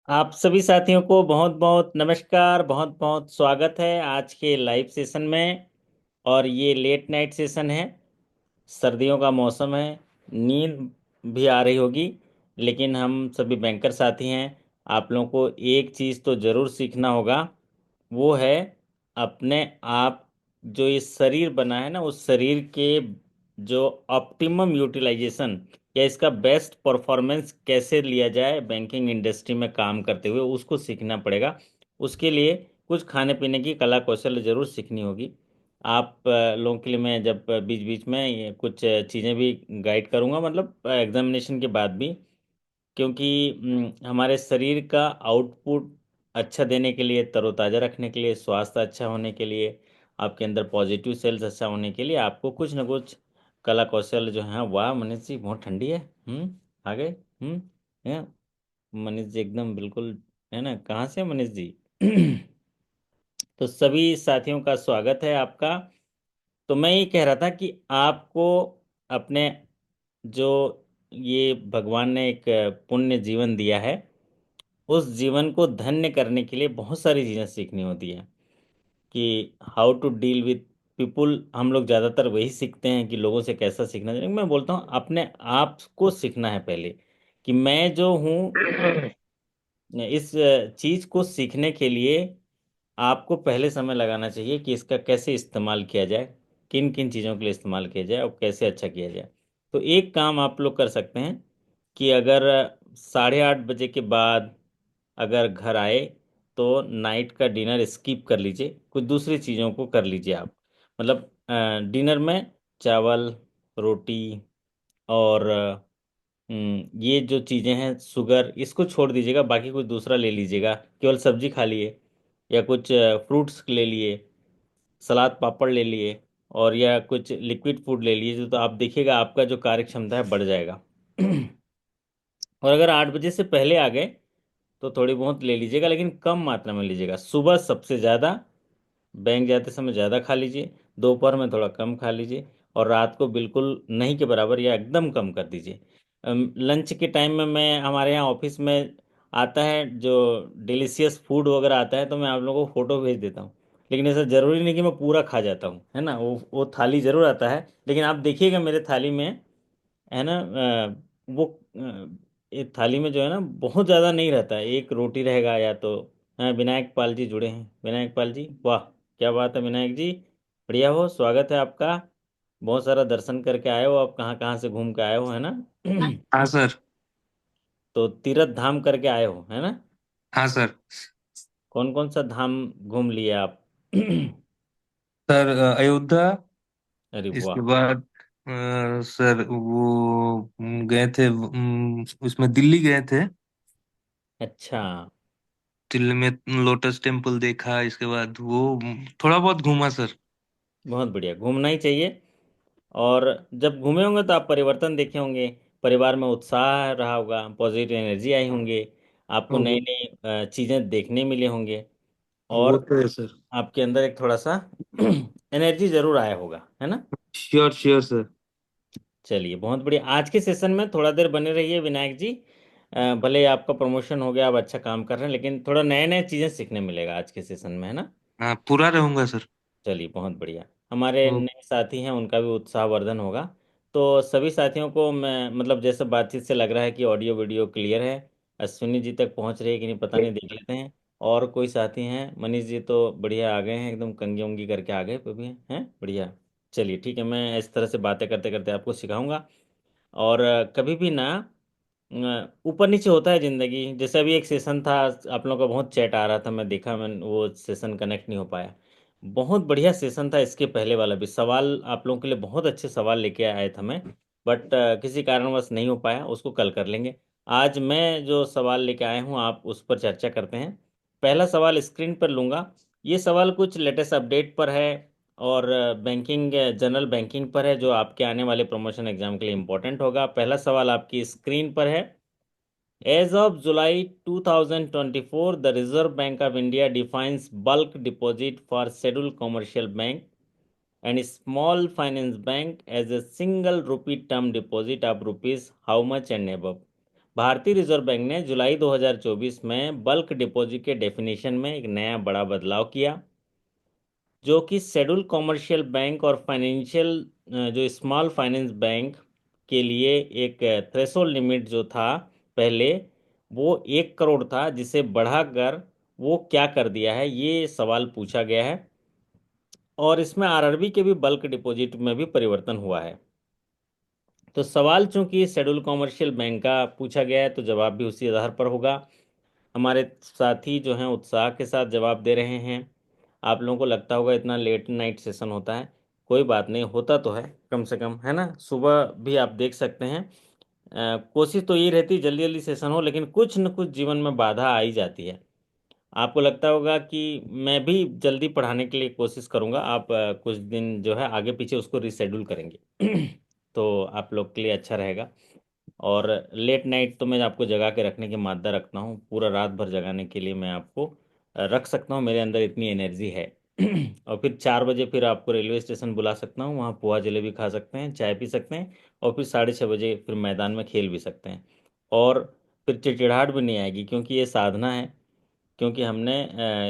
आप सभी साथियों को बहुत बहुत नमस्कार, बहुत बहुत स्वागत है आज के लाइव सेशन में। और ये लेट नाइट सेशन है। सर्दियों का मौसम है, नींद भी आ रही होगी, लेकिन हम सभी बैंकर साथी हैं। आप लोगों को एक चीज़ तो ज़रूर सीखना होगा, वो है अपने आप जो ये शरीर बना है ना, उस शरीर के जो ऑप्टिमम यूटिलाइजेशन या इसका बेस्ट परफॉर्मेंस कैसे लिया जाए बैंकिंग इंडस्ट्री में काम करते हुए, उसको सीखना पड़ेगा। उसके लिए कुछ खाने पीने की कला कौशल जरूर सीखनी होगी। आप लोगों के लिए मैं जब बीच बीच में ये कुछ चीज़ें भी गाइड करूंगा, मतलब एग्जामिनेशन के बाद भी, क्योंकि हमारे शरीर का आउटपुट अच्छा देने के लिए, तरोताज़ा रखने के लिए, स्वास्थ्य अच्छा होने के लिए, आपके अंदर पॉजिटिव सेल्स अच्छा होने के लिए आपको कुछ ना कुछ कला कौशल जो है। वाह मनीष जी, बहुत ठंडी है। आ गए। है मनीष जी, एकदम बिल्कुल। है ना, कहाँ से हैं मनीष जी? तो सभी साथियों का स्वागत है आपका। तो मैं ये कह रहा था कि आपको अपने जो ये भगवान ने एक पुण्य जीवन दिया है, उस जीवन को धन्य करने के लिए बहुत सारी चीज़ें सीखनी होती है। कि how to deal with people, हम लोग ज़्यादातर वही सीखते हैं कि लोगों से कैसा सीखना चाहिए। मैं बोलता हूँ अपने आप को सीखना है पहले, कि मैं जो हूँ इस चीज़ को सीखने के लिए आपको पहले समय लगाना चाहिए कि इसका कैसे इस्तेमाल किया जाए, किन किन चीज़ों के लिए इस्तेमाल किया जाए और कैसे अच्छा किया जाए। तो एक काम आप लोग कर सकते हैं कि अगर 8:30 बजे के बाद अगर घर आए तो नाइट का डिनर स्किप कर लीजिए, कुछ दूसरी चीज़ों को कर लीजिए आप। मतलब डिनर में चावल, रोटी और ये जो चीज़ें हैं, शुगर इसको छोड़ दीजिएगा, बाकी कुछ दूसरा ले लीजिएगा। केवल सब्जी खा लिए या कुछ फ्रूट्स ले लिए, सलाद पापड़ ले लिए, और या कुछ लिक्विड फूड ले लीजिए, तो आप देखिएगा आपका जो कार्य क्षमता है बढ़ जाएगा। और अगर 8 बजे से पहले आ गए तो थोड़ी बहुत ले लीजिएगा, लेकिन कम मात्रा में लीजिएगा। सुबह सबसे ज़्यादा, बैंक जाते समय ज़्यादा खा लीजिए, दोपहर में थोड़ा कम खा लीजिए, और रात को बिल्कुल नहीं के बराबर या एकदम कम कर दीजिए। लंच के टाइम में मैं, हमारे यहाँ ऑफिस में आता है जो डिलीशियस फूड वगैरह आता है, तो मैं आप लोगों को फ़ोटो भेज देता हूँ। लेकिन ऐसा ज़रूरी नहीं कि मैं पूरा खा जाता हूँ, है ना। वो थाली ज़रूर आता है, लेकिन आप देखिएगा मेरे थाली में, है ना, वो एक थाली में जो है ना बहुत ज़्यादा नहीं रहता है, एक रोटी रहेगा या तो। हाँ, विनायक पाल जी जुड़े हैं। विनायक पाल जी, वाह क्या बात है विनायक जी, बढ़िया हो, स्वागत है आपका। बहुत सारा दर्शन करके आए हो, आप कहाँ कहाँ से घूम के आए हो, है ना। हाँ सर। तो तीर्थ धाम करके आए हो, है ना। हाँ सर। कौन कौन सा धाम घूम लिए आप? सर अयोध्या। अरे इसके वाह। बाद सर वो गए थे, उसमें दिल्ली गए थे। अच्छा, दिल्ली में लोटस टेम्पल देखा। इसके बाद वो थोड़ा बहुत घूमा सर। बहुत बढ़िया, घूमना ही चाहिए। और जब घूमे होंगे तो आप परिवर्तन देखे होंगे, परिवार में उत्साह रहा होगा, पॉजिटिव एनर्जी आई होंगे, आपको नई वो नई चीज़ें देखने मिले होंगे, वो और तो है सर। आपके अंदर एक थोड़ा सा एनर्जी जरूर आया होगा, है ना। Sure sure sir. चलिए बहुत बढ़िया, आज के सेशन में थोड़ा देर बने रहिए विनायक जी। भले ही आपका प्रमोशन हो गया, आप अच्छा काम कर रहे हैं, लेकिन थोड़ा नए नए चीज़ें सीखने मिलेगा आज के सेशन में, है ना। हाँ, पूरा रहूंगा सर। चलिए बहुत बढ़िया, हमारे ओ, नए साथी हैं, उनका भी उत्साहवर्धन होगा। तो सभी साथियों को मैं, मतलब जैसे बातचीत से लग रहा है कि ऑडियो वीडियो क्लियर है। अश्विनी जी तक पहुंच रही है कि नहीं पता नहीं, देख लेते हैं। और कोई साथी हैं? मनीष जी तो बढ़िया आ गए हैं, एकदम कंगी उंगी करके आ गए पे भी हैं, बढ़िया। चलिए ठीक है, मैं इस तरह से बातें करते करते आपको सिखाऊंगा। और कभी भी ना ऊपर नीचे होता है जिंदगी। जैसे अभी एक सेशन था, आप लोगों का बहुत चैट आ रहा था, मैं देखा, मैं वो सेशन कनेक्ट नहीं हो पाया। बहुत बढ़िया सेशन था, इसके पहले वाला भी। सवाल आप लोगों के लिए बहुत अच्छे सवाल लेके आया था मैं, बट किसी कारणवश नहीं हो पाया, उसको कल कर लेंगे। आज मैं जो सवाल लेके आया हूँ, आप उस पर चर्चा करते हैं। पहला सवाल स्क्रीन पर लूंगा। ये सवाल कुछ लेटेस्ट अपडेट पर है, और बैंकिंग, जनरल बैंकिंग पर है, जो आपके आने वाले प्रमोशन एग्जाम के लिए इंपॉर्टेंट होगा। पहला सवाल आपकी स्क्रीन पर है। As of July 2024, the Reserve Bank of India defines bulk deposit for scheduled commercial bank and small finance bank as a single rupee term deposit of rupees how much and above. भारतीय reserve bank ने जुलाई 2024 में bulk deposit के definition में एक नया बड़ा बदलाव किया, जो कि शेड्यूल कॉमर्शियल बैंक और फाइनेंशियल जो स्मॉल फाइनेंस बैंक के लिए एक थ्रेशोल्ड लिमिट जो था पहले, वो 1 करोड़ था, जिसे बढ़ाकर वो क्या कर दिया है, ये सवाल पूछा गया है। और इसमें आरआरबी के भी बल्क डिपॉजिट में भी परिवर्तन हुआ है। तो सवाल चूंकि शेड्यूल कॉमर्शियल बैंक का पूछा गया है, तो जवाब भी उसी आधार पर होगा। हमारे साथी जो हैं उत्साह के साथ जवाब दे रहे हैं। आप लोगों को लगता होगा इतना लेट नाइट सेशन होता है, कोई बात नहीं, होता तो है कम से कम, है ना। सुबह भी आप देख सकते हैं। कोशिश तो ये रहती जल्दी जल्दी सेशन हो, लेकिन कुछ न कुछ जीवन में बाधा आ ही जाती है। आपको लगता होगा कि मैं भी जल्दी पढ़ाने के लिए कोशिश करूंगा, आप कुछ दिन जो है आगे पीछे उसको रिशेड्यूल करेंगे तो आप लोग के लिए अच्छा रहेगा। और लेट नाइट तो मैं आपको जगा के रखने की मादा रखता हूँ, पूरा रात भर जगाने के लिए मैं आपको रख सकता हूँ, मेरे अंदर इतनी एनर्जी है और फिर 4 बजे फिर आपको रेलवे स्टेशन बुला सकता हूँ, वहाँ पोहा जलेबी खा सकते हैं, चाय पी सकते हैं, और फिर 6:30 बजे फिर मैदान में खेल भी सकते हैं। और फिर चिड़चिड़ाहट भी नहीं आएगी, क्योंकि ये साधना है। क्योंकि हमने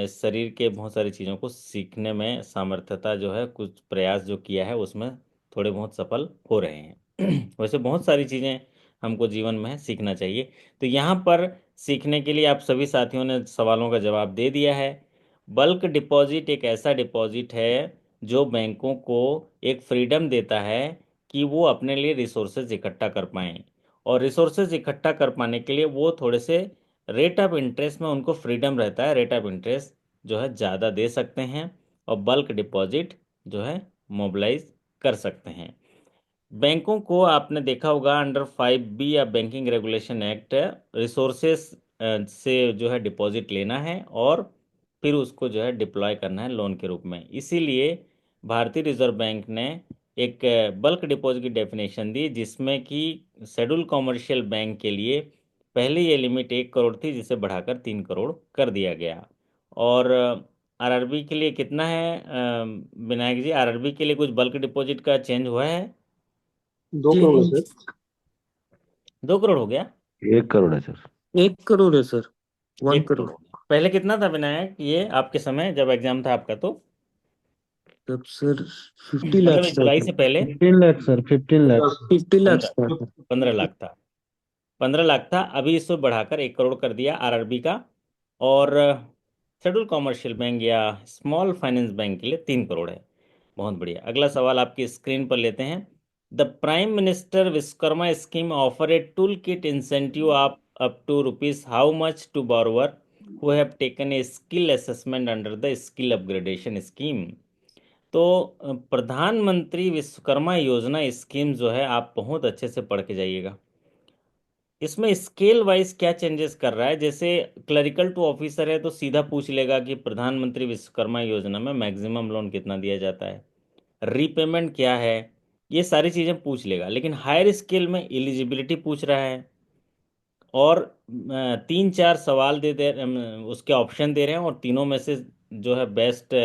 इस शरीर के बहुत सारी चीज़ों को सीखने में सामर्थ्यता जो है, कुछ प्रयास जो किया है उसमें थोड़े बहुत सफल हो रहे हैं वैसे बहुत सारी चीज़ें हमको जीवन में सीखना चाहिए। तो यहाँ पर सीखने के लिए आप सभी साथियों ने सवालों का जवाब दे दिया है। बल्क डिपॉजिट एक ऐसा डिपॉजिट है जो बैंकों को एक फ्रीडम देता है कि वो अपने लिए रिसोर्सेज इकट्ठा कर पाएं, और रिसोर्सेज इकट्ठा कर पाने के लिए वो थोड़े से रेट ऑफ इंटरेस्ट में उनको फ्रीडम रहता है, रेट ऑफ इंटरेस्ट जो है ज़्यादा दे सकते हैं, और बल्क डिपॉजिट जो है मोबिलाइज कर सकते हैं। बैंकों को आपने देखा होगा अंडर 5B या बैंकिंग रेगुलेशन एक्ट, रिसोर्सेस से जो है डिपॉजिट लेना है और फिर उसको जो है डिप्लॉय करना है लोन के रूप में। इसीलिए भारतीय रिजर्व बैंक ने एक बल्क डिपॉजिट की डेफिनेशन दी, जिसमें कि शेड्यूल कॉमर्शियल बैंक के लिए पहले ये लिमिट 1 करोड़ थी, जिसे बढ़ाकर 3 करोड़ कर दिया गया। और आरआरबी के लिए कितना है विनायक जी, आरआरबी के लिए कुछ बल्क डिपॉजिट का चेंज हुआ है? 2 करोड़ है सर। 2 करोड़ हो गया? 1 करोड़ है सर। 1 करोड़ है सर। वन 1 करोड़ करोड़ हो गया। पहले कितना था विनायक, ये आपके समय जब एग्जाम था आपका तो? तब सर 50 मतलब लाख इस था जुलाई सर। से पहले 15 लाख सर, 15 लाख। 50 लाख पंद्रह था सर। 15 लाख था। 15 लाख था, अभी इसको बढ़ाकर 1 करोड़ कर दिया आरआरबी का। और शेड्यूल कॉमर्शियल बैंक या स्मॉल फाइनेंस बैंक के लिए 3 करोड़ है। बहुत बढ़िया। अगला सवाल आपकी स्क्रीन पर लेते हैं। The prime minister Vishwakarma scheme offer a tool kit incentive of up to rupees how much to borrower who have taken a skill assessment under the skill upgradation scheme। तो प्रधानमंत्री विश्वकर्मा योजना स्कीम जो है, आप बहुत अच्छे से पढ़ के जाइएगा। इसमें स्केल वाइज क्या चेंजेस कर रहा है, जैसे क्लरिकल टू ऑफिसर है तो सीधा पूछ लेगा कि प्रधानमंत्री विश्वकर्मा योजना में मैक्सिमम लोन कितना दिया जाता है, रीपेमेंट क्या है, ये सारी चीज़ें पूछ लेगा। लेकिन हायर स्केल में एलिजिबिलिटी पूछ रहा है, और 3-4 सवाल उसके ऑप्शन दे रहे हैं, और तीनों में से जो है बेस्ट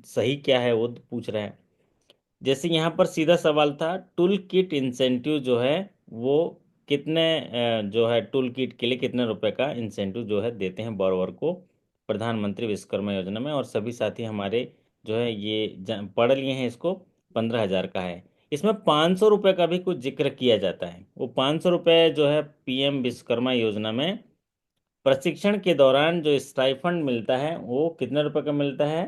सही क्या है वो पूछ रहे हैं। जैसे यहाँ पर सीधा सवाल था, टूल किट इंसेंटिव जो है वो कितने जो है टूल किट के लिए कितने रुपए का इंसेंटिव जो है देते हैं बोरोवर को प्रधानमंत्री विश्वकर्मा योजना में। और सभी साथी हमारे जो है ये पढ़ लिए हैं इसको। 15,000 का है। इसमें 500 रुपये का भी कुछ जिक्र किया जाता है। वो 500 रुपये जो है पीएम विश्वकर्मा योजना में प्रशिक्षण के दौरान जो स्टाइफंड मिलता है, वो कितने रुपए का मिलता है?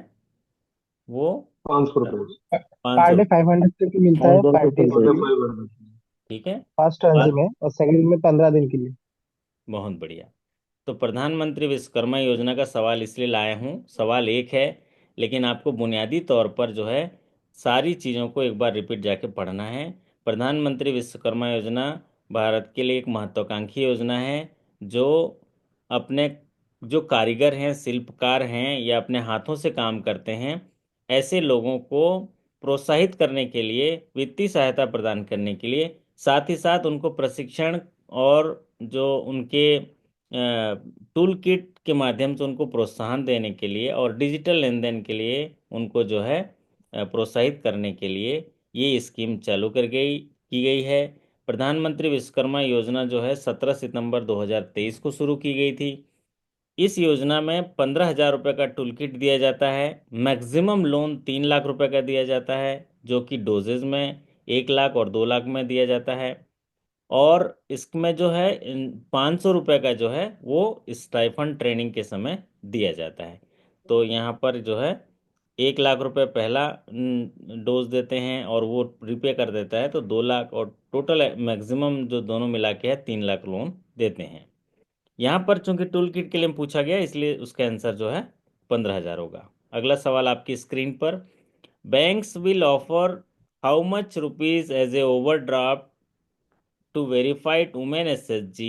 वो 500 रुपये। 500 पर डे रुपये 500 की मिलता है 5 days के लिए, 500 ठीक है। फर्स्ट टर्न में, और सेकंड में 15 दिन के लिए। बहुत बढ़िया। तो प्रधानमंत्री विश्वकर्मा योजना का सवाल इसलिए लाया हूँ, सवाल एक है, लेकिन आपको बुनियादी तौर पर जो है सारी चीज़ों को एक बार रिपीट जाके पढ़ना है। प्रधानमंत्री विश्वकर्मा योजना भारत के लिए एक महत्वाकांक्षी योजना है, जो अपने जो कारीगर हैं, शिल्पकार हैं, या अपने हाथों से काम करते हैं, ऐसे लोगों को प्रोत्साहित करने के लिए, वित्तीय सहायता प्रदान करने के लिए, साथ ही साथ उनको प्रशिक्षण और जो उनके टूल किट के माध्यम से उनको प्रोत्साहन देने के लिए, और डिजिटल लेन देन के लिए उनको जो है प्रोत्साहित करने के लिए ये स्कीम चालू कर गई की गई है। प्रधानमंत्री विश्वकर्मा योजना जो है 17 सितंबर 2023 को शुरू की गई थी। इस योजना में 15,000 रुपये का टूल किट दिया जाता है। मैक्सिमम लोन 3 लाख रुपए का दिया जाता है, जो कि डोजेज में 1 लाख और 2 लाख में दिया जाता है। और इसमें जो है 500 रुपये का जो है वो स्टाइफंड ट्रेनिंग के समय दिया जाता है। तो यहाँ पर जो है 1 लाख रुपए पहला डोज देते हैं और वो रिपे कर देता है, तो 2 लाख, और टोटल मैक्सिमम जो दोनों मिला के है 3 लाख लोन देते हैं। यहाँ पर चूंकि टूल किट के लिए पूछा गया, इसलिए उसका आंसर जो है 15,000 होगा। अगला सवाल आपकी स्क्रीन पर। Banks will offer how much rupees as a overdraft to verified women SHG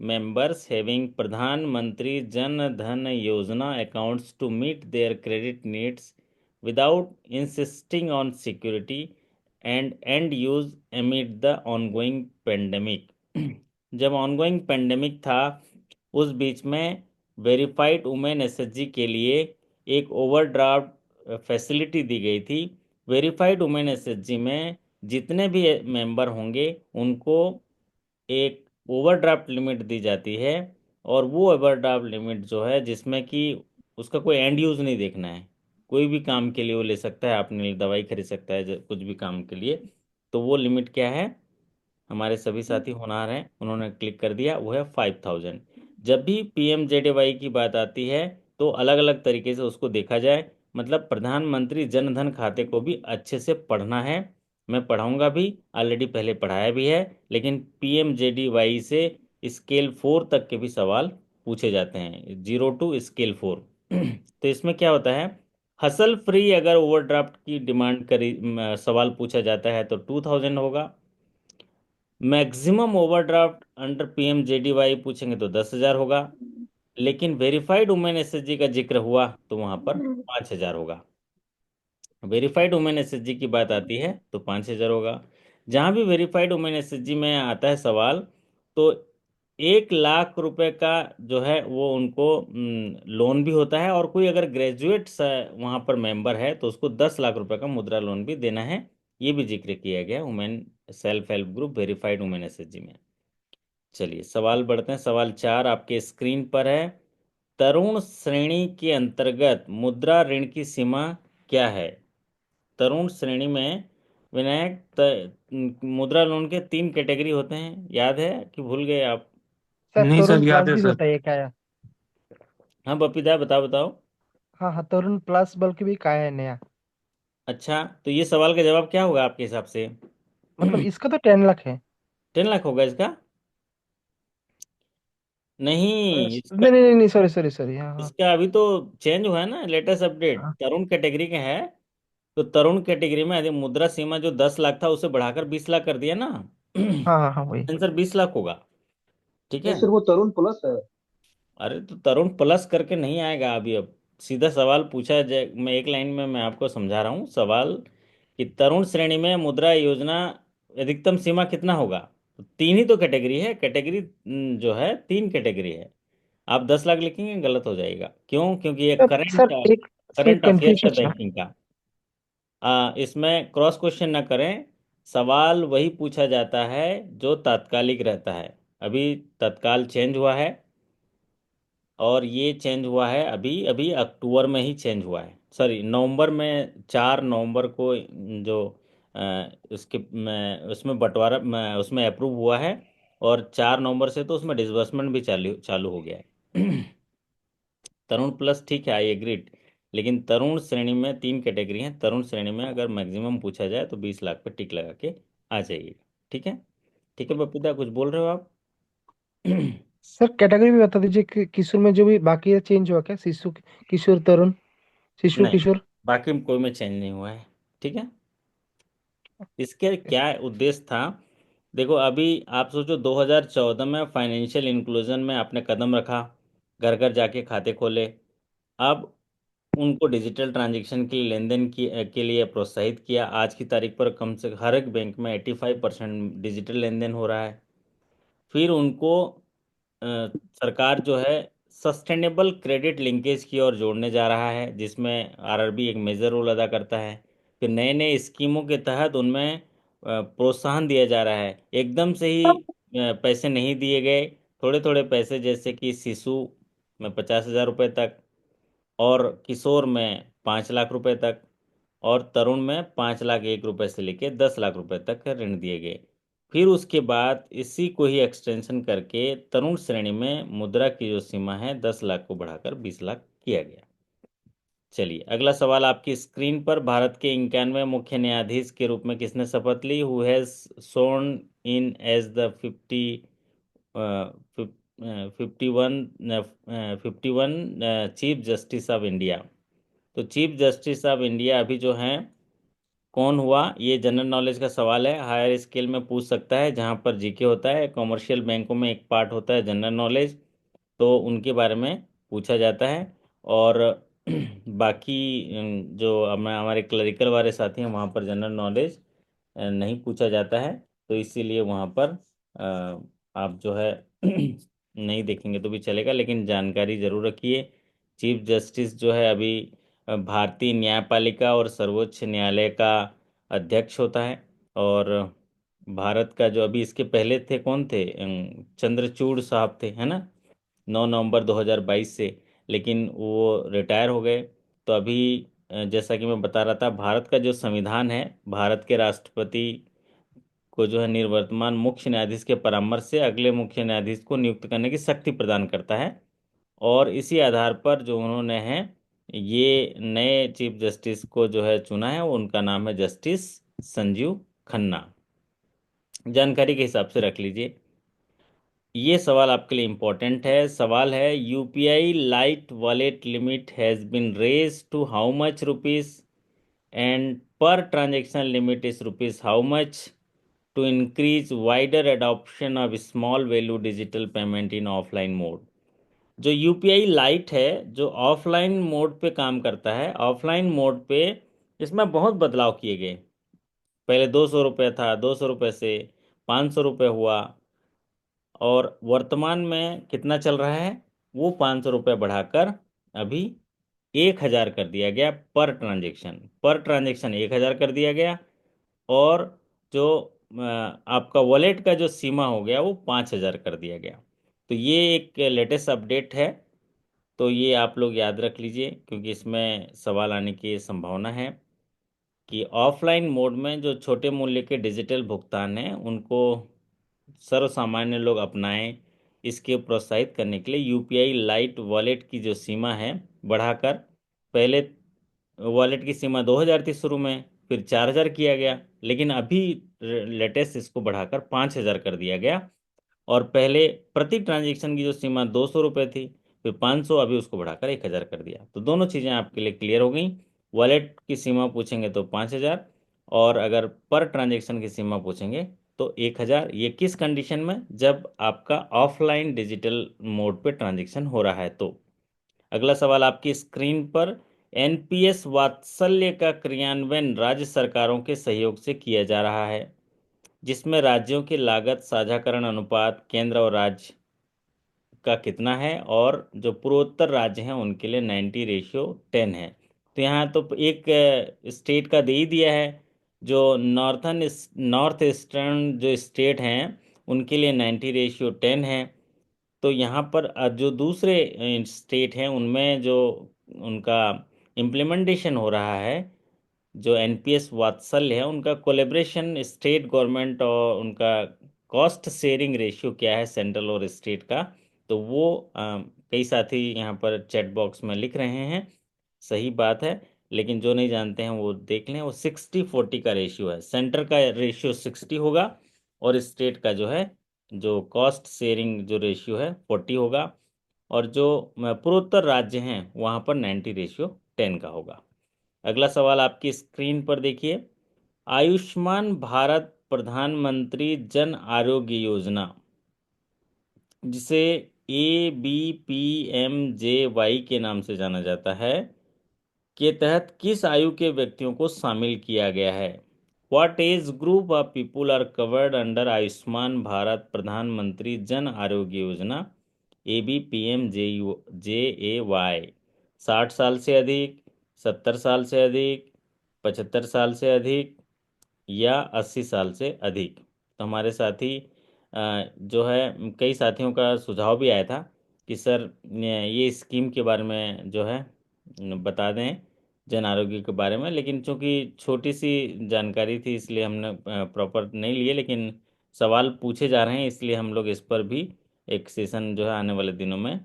members having Pradhan Mantri Jan Dhan Yojana accounts to meet their credit needs without insisting on security and end use amid the ongoing pandemic। जब ongoing pandemic था, उस बीच में verified women SHG के लिए एक overdraft facility दी गई थी। Verified women SHG में जितने भी मेंबर होंगे उनको एक ओवरड्राफ्ट लिमिट दी जाती है, और वो ओवरड्राफ्ट लिमिट जो है जिसमें कि उसका कोई एंड यूज़ नहीं देखना है, कोई भी काम के लिए वो ले सकता है, अपने लिए दवाई खरीद सकता है, कुछ भी काम के लिए। तो वो लिमिट क्या है? हमारे सभी साथी होनहार हैं, उन्होंने क्लिक कर दिया, वो है 5,000। जब भी पीएमजेडीवाई की बात आती है तो अलग अलग तरीके से उसको देखा जाए। मतलब प्रधानमंत्री जन धन खाते को भी अच्छे से पढ़ना है। मैं पढ़ाऊंगा भी, ऑलरेडी पहले पढ़ाया भी है, लेकिन पीएमजेडीवाई से स्केल 4 तक के भी सवाल पूछे जाते हैं, 0 to स्केल 4। तो इसमें क्या होता है, हसल फ्री अगर ओवरड्राफ्ट की डिमांड करी सवाल पूछा जाता है तो 2,000 होगा। मैक्सिमम ओवरड्राफ्ट अंडर पीएमजेडीवाई पूछेंगे तो 10,000 होगा। लेकिन वेरीफाइड वुमेन एसएचजी का जिक्र हुआ तो वहां पर 5,000 होगा। वेरीफाइड वुमेन एसएचजी की बात आती है तो 5,000 होगा। जहां भी वेरीफाइड वुमेन एसएचजी में आता है सवाल, तो 1 लाख रुपए का जो है वो उनको लोन भी होता है, और कोई अगर ग्रेजुएट वहां पर मेंबर है तो उसको 10 लाख रुपए का मुद्रा लोन भी देना है। ये भी जिक्र किया गया women self help group verified women SHG में। चलिए सवाल बढ़ते हैं। सवाल 4 आपके स्क्रीन पर है। तरुण श्रेणी के अंतर्गत मुद्रा ऋण की सीमा क्या है? तरुण श्रेणी में विनायक मुद्रा लोन के 3 कैटेगरी होते हैं, याद है कि भूल गए आप? सर नहीं तरुण सर, याद प्लस है भी सर। होता है क्या है? हाँ बपीदा, बताओ बताओ। हाँ हाँ, तरुण प्लस बल्कि भी क्या है नया? अच्छा, तो ये सवाल का जवाब क्या होगा आपके हिसाब से? मतलब इसका तो 10 लाख है। 10 लाख होगा इसका? नहीं, इसका नहीं नहीं नहीं, सॉरी सॉरी सॉरी, हाँ हाँ इसका अभी तो चेंज हुआ है ना, लेटेस्ट अपडेट। हाँ तरुण कैटेगरी का है। तो तरुण कैटेगरी में यदि मुद्रा सीमा जो 10 लाख था उसे बढ़ाकर 20 लाख कर दिया ना। हाँ हाँ हाँ, वही। आंसर 20 लाख होगा। ठीक नहीं है। सर, वो तरुण प्लस है। अरे तो तरुण प्लस करके नहीं आएगा अभी। अब सीधा सवाल पूछा जाए, मैं एक लाइन में मैं आपको समझा रहा हूँ सवाल, कि तरुण श्रेणी में मुद्रा योजना अधिकतम सीमा कितना होगा? तो 3 ही तो कैटेगरी है, कैटेगरी जो है 3 कैटेगरी है। आप 10 लाख लिखेंगे गलत हो जाएगा। क्यों? क्योंकि ये सर करंट सर एक करंट अफेयर्स है कंफ्यूजन था। बैंकिंग का। इसमें क्रॉस क्वेश्चन ना करें। सवाल वही पूछा जाता है जो तात्कालिक रहता है। अभी तत्काल चेंज हुआ है, और ये चेंज हुआ है अभी अभी अक्टूबर में ही चेंज हुआ है, सॉरी नवंबर में, 4 नवंबर को जो उसके उसमें बंटवारा उसमें अप्रूव हुआ है। और 4 नवंबर से तो उसमें डिसबर्समेंट भी चालू चालू हो गया है। तरुण प्लस ठीक है, आई एग्रीड। लेकिन तरुण श्रेणी में 3 कैटेगरी हैं। तरुण श्रेणी में अगर मैक्सिमम पूछा जाए तो 20 लाख पे टिक लगा के आ जाइएगा। ठीक है। ठीक है बपीता, कुछ बोल रहे हो आप? सर कैटेगरी भी बता दीजिए कि किशोर में जो भी बाकी है चेंज हुआ क्या? शिशु, किशोर, तरुण, शिशु नहीं, किशोर। बाकी में कोई में चेंज नहीं हुआ है। ठीक है। इसके क्या उद्देश्य था? देखो अभी आप सोचो, 2014 में फाइनेंशियल इंक्लूजन में आपने कदम रखा, घर घर जाके खाते खोले। अब उनको डिजिटल ट्रांजैक्शन के लिए, लेन देन के लिए प्रोत्साहित किया। आज की तारीख पर कम से हर एक बैंक में 85% डिजिटल लेन देन हो रहा है। फिर उनको सरकार जो है सस्टेनेबल क्रेडिट लिंकेज की ओर जोड़ने जा रहा है, जिसमें आरआरबी एक मेजर रोल अदा करता है। फिर नए नए स्कीमों के तहत उनमें प्रोत्साहन दिया जा रहा है। एकदम से ही पैसे नहीं दिए गए, थोड़े थोड़े पैसे, जैसे कि शिशु में 50,000 रुपये तक, और किशोर में 5 लाख रुपए तक, और तरुण में 5 लाख 1 रुपए से लेकर 10 लाख रुपए तक का ऋण दिए गए। फिर उसके बाद इसी को ही एक्सटेंशन करके तरुण श्रेणी में मुद्रा की जो सीमा है 10 लाख को बढ़ाकर 20 लाख किया गया। चलिए अगला सवाल आपकी स्क्रीन पर। भारत के 91वें मुख्य न्यायाधीश के रूप में किसने शपथ ली? Who has sworn in as the 51 chief justice of India. तो चीफ जस्टिस ऑफ इंडिया अभी जो हैं कौन हुआ? ये जनरल नॉलेज का सवाल है, हायर स्केल में पूछ सकता है, जहाँ पर जीके होता है। कॉमर्शियल बैंकों में एक पार्ट होता है जनरल नॉलेज, तो उनके बारे में पूछा जाता है। और बाकी जो हमारे क्लरिकल वाले साथी हैं वहाँ पर जनरल नॉलेज नहीं पूछा जाता है, तो इसीलिए वहाँ पर आप जो है नहीं देखेंगे तो भी चलेगा, लेकिन जानकारी जरूर रखिए। चीफ जस्टिस जो है अभी भारतीय न्यायपालिका और सर्वोच्च न्यायालय का अध्यक्ष होता है। और भारत का जो अभी इसके पहले थे कौन थे? चंद्रचूड़ साहब थे, है ना, 9 नवंबर 2022 से, लेकिन वो रिटायर हो गए। तो अभी जैसा कि मैं बता रहा था, भारत का जो संविधान है, भारत के राष्ट्रपति को जो है निवर्तमान मुख्य न्यायाधीश के परामर्श से अगले मुख्य न्यायाधीश को नियुक्त करने की शक्ति प्रदान करता है। और इसी आधार पर जो उन्होंने है ये नए चीफ जस्टिस को जो है चुना है, उनका नाम है जस्टिस संजीव खन्ना। जानकारी के हिसाब से रख लीजिए। ये सवाल आपके लिए इम्पोर्टेंट है। सवाल है, UPI lite wallet limit has been raise to how much rupees and per transaction limit is rupees how much to increase wider adoption of small value digital payment in offline mode. जो UPI lite है, जो offline mode पे काम करता है, offline mode पे इसमें बहुत बदलाव किए गए। पहले 200 रुपये था, 200 रुपये से 500 रुपये हुआ, और वर्तमान में कितना चल रहा है? वो 500 रुपये बढ़ाकर अभी 1,000 कर दिया गया पर ट्रांजेक्शन। पर ट्रांजेक्शन 1,000 कर दिया गया। और जो आपका वॉलेट का जो सीमा हो गया वो 5,000 कर दिया गया। तो ये एक लेटेस्ट अपडेट है, तो ये आप लोग याद रख लीजिए, क्योंकि इसमें सवाल आने की संभावना है कि ऑफलाइन मोड में जो छोटे मूल्य के डिजिटल भुगतान हैं उनको सर्वसामान्य लोग अपनाएं। इसके प्रोत्साहित करने के लिए यूपीआई लाइट वॉलेट की जो सीमा है बढ़ाकर, पहले वॉलेट की सीमा 2,000 थी शुरू में, फिर 4,000 किया गया, लेकिन अभी लेटेस्ट इसको बढ़ाकर 5,000 कर दिया गया। और पहले प्रति ट्रांजेक्शन की जो सीमा 200 रुपये थी, फिर 500, अभी उसको बढ़ाकर 1,000 कर दिया। तो दोनों चीज़ें आपके लिए क्लियर हो गई। वॉलेट की सीमा पूछेंगे तो 5,000, और अगर पर ट्रांजेक्शन की सीमा पूछेंगे तो 1,000। ये किस कंडीशन में? जब आपका ऑफलाइन डिजिटल मोड पे ट्रांजेक्शन हो रहा है। तो अगला सवाल आपकी स्क्रीन पर। एनपीएस वात्सल्य का क्रियान्वयन राज्य सरकारों के सहयोग से किया जा रहा है, जिसमें राज्यों की लागत साझाकरण अनुपात केंद्र और राज्य का कितना है, और जो पूर्वोत्तर राज्य हैं उनके लिए 90:10 है। तो यहाँ तो एक स्टेट का दे ही दिया है। जो नॉर्थ ईस्टर्न जो स्टेट हैं उनके लिए 90:10 है। तो यहाँ पर जो दूसरे स्टेट हैं उनमें जो उनका इम्प्लीमेंटेशन हो रहा है, जो एनपीएस वात्सल्य है, उनका कोलेब्रेशन स्टेट गवर्नमेंट और उनका कॉस्ट शेयरिंग रेशियो क्या है सेंट्रल और स्टेट का, तो वो कई साथी यहाँ पर चैट बॉक्स में लिख रहे हैं। सही बात है, लेकिन जो नहीं जानते हैं वो देख लें। वो 60-40 का रेशियो है। सेंटर का रेशियो 60 होगा, और स्टेट का जो है जो कॉस्ट शेयरिंग जो रेशियो है 40 होगा, और जो पूर्वोत्तर राज्य हैं वहाँ पर 90:10 का होगा। अगला सवाल आपकी स्क्रीन पर देखिए। आयुष्मान भारत प्रधानमंत्री जन आरोग्य योजना, जिसे ABPMJY के नाम से जाना जाता है, के तहत किस आयु के व्यक्तियों को शामिल किया गया है? What age group of people are covered under Ayushman Bharat Pradhanmantri Jan Arogya Yojana ABPMJAY? 60 साल से अधिक, 70 साल से अधिक, 75 साल से अधिक, या 80 साल से अधिक। तो हमारे साथी जो है, कई साथियों का सुझाव भी आया था कि सर ये स्कीम के बारे में जो है बता दें, जन आरोग्य के बारे में। लेकिन चूंकि छोटी सी जानकारी थी इसलिए हमने प्रॉपर नहीं लिए, लेकिन सवाल पूछे जा रहे हैं इसलिए हम लोग इस पर भी एक सेशन जो है आने वाले दिनों में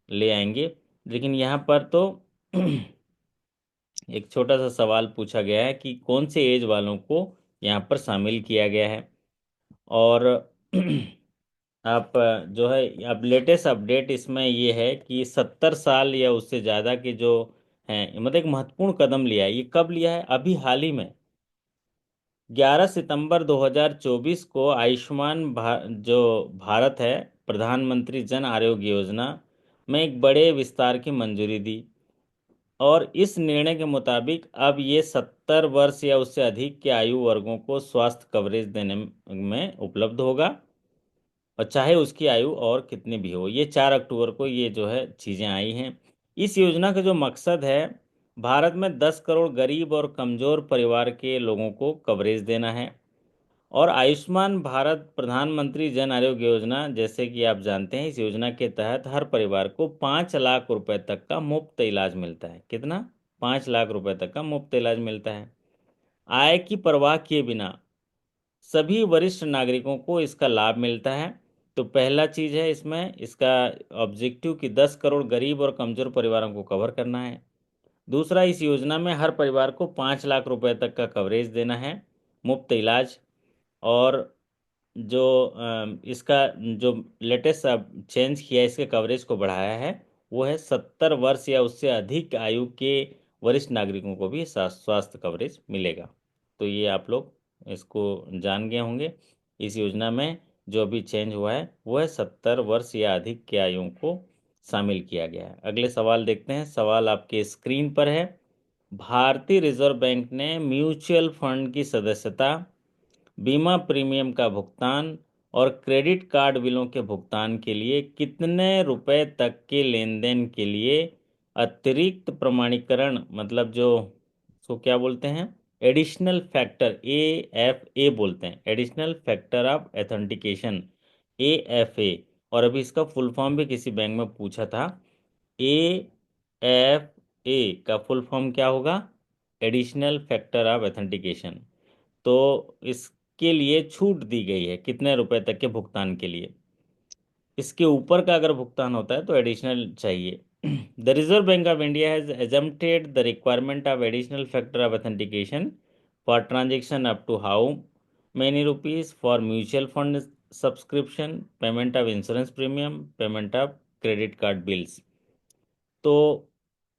ले आएंगे। लेकिन यहाँ पर तो एक छोटा सा सवाल पूछा गया है कि कौन से एज वालों को यहाँ पर शामिल किया गया है। और आप जो है, अब लेटेस्ट अपडेट इसमें ये है कि 70 साल या उससे ज़्यादा के जो हैं, मतलब एक महत्वपूर्ण कदम लिया है। ये कब लिया है? अभी हाल ही में 11 सितंबर 2024 को जो भारत है, प्रधानमंत्री जन आरोग्य योजना में एक बड़े विस्तार की मंजूरी दी। और इस निर्णय के मुताबिक अब ये 70 वर्ष या उससे अधिक के आयु वर्गों को स्वास्थ्य कवरेज देने में उपलब्ध होगा, और चाहे उसकी आयु और कितनी भी हो। ये 4 अक्टूबर को ये जो है चीज़ें आई हैं। इस योजना का जो मकसद है, भारत में 10 करोड़ गरीब और कमज़ोर परिवार के लोगों को कवरेज देना है। और आयुष्मान भारत प्रधानमंत्री जन आरोग्य योजना, जैसे कि आप जानते हैं, इस योजना के तहत हर परिवार को 5 लाख रुपए तक का मुफ्त इलाज मिलता है। कितना? 5 लाख रुपए तक का मुफ्त इलाज मिलता है, आय की परवाह किए बिना। सभी वरिष्ठ नागरिकों को इसका लाभ मिलता है। तो पहला चीज़ है इसमें, इसका ऑब्जेक्टिव कि 10 करोड़ गरीब और कमज़ोर परिवारों को कवर करना है। दूसरा, इस योजना में हर परिवार को 5 लाख रुपए तक का कवरेज देना है, मुफ्त इलाज। और जो इसका जो लेटेस्ट अब चेंज किया है, इसके कवरेज को बढ़ाया है, वो है 70 वर्ष या उससे अधिक आयु के वरिष्ठ नागरिकों को भी स्वास्थ्य कवरेज मिलेगा। तो ये आप लोग इसको जान गए होंगे। इस योजना में जो अभी चेंज हुआ है वो है 70 वर्ष या अधिक के आयु को शामिल किया गया है। अगले सवाल देखते हैं। सवाल आपके स्क्रीन पर है। भारतीय रिजर्व बैंक ने म्यूचुअल फंड की सदस्यता, बीमा प्रीमियम का भुगतान और क्रेडिट कार्ड बिलों के भुगतान के लिए कितने रुपए तक के लेन देन के लिए अतिरिक्त प्रमाणीकरण, मतलब जो उसको क्या बोलते हैं, एडिशनल फैक्टर, AFA बोलते हैं, additional factor of authentication, AFA। और अभी इसका फुल फॉर्म भी किसी बैंक में पूछा था। AFA का फुल फॉर्म क्या होगा? Additional factor of authentication. तो इसके लिए छूट दी गई है कितने रुपए तक के भुगतान के लिए। इसके ऊपर का अगर भुगतान होता है तो एडिशनल चाहिए। The Reserve Bank of India has exempted the requirement of additional factor of authentication for transaction up to how many rupees for mutual fund subscription, payment of insurance premium, payment of credit card bills. तो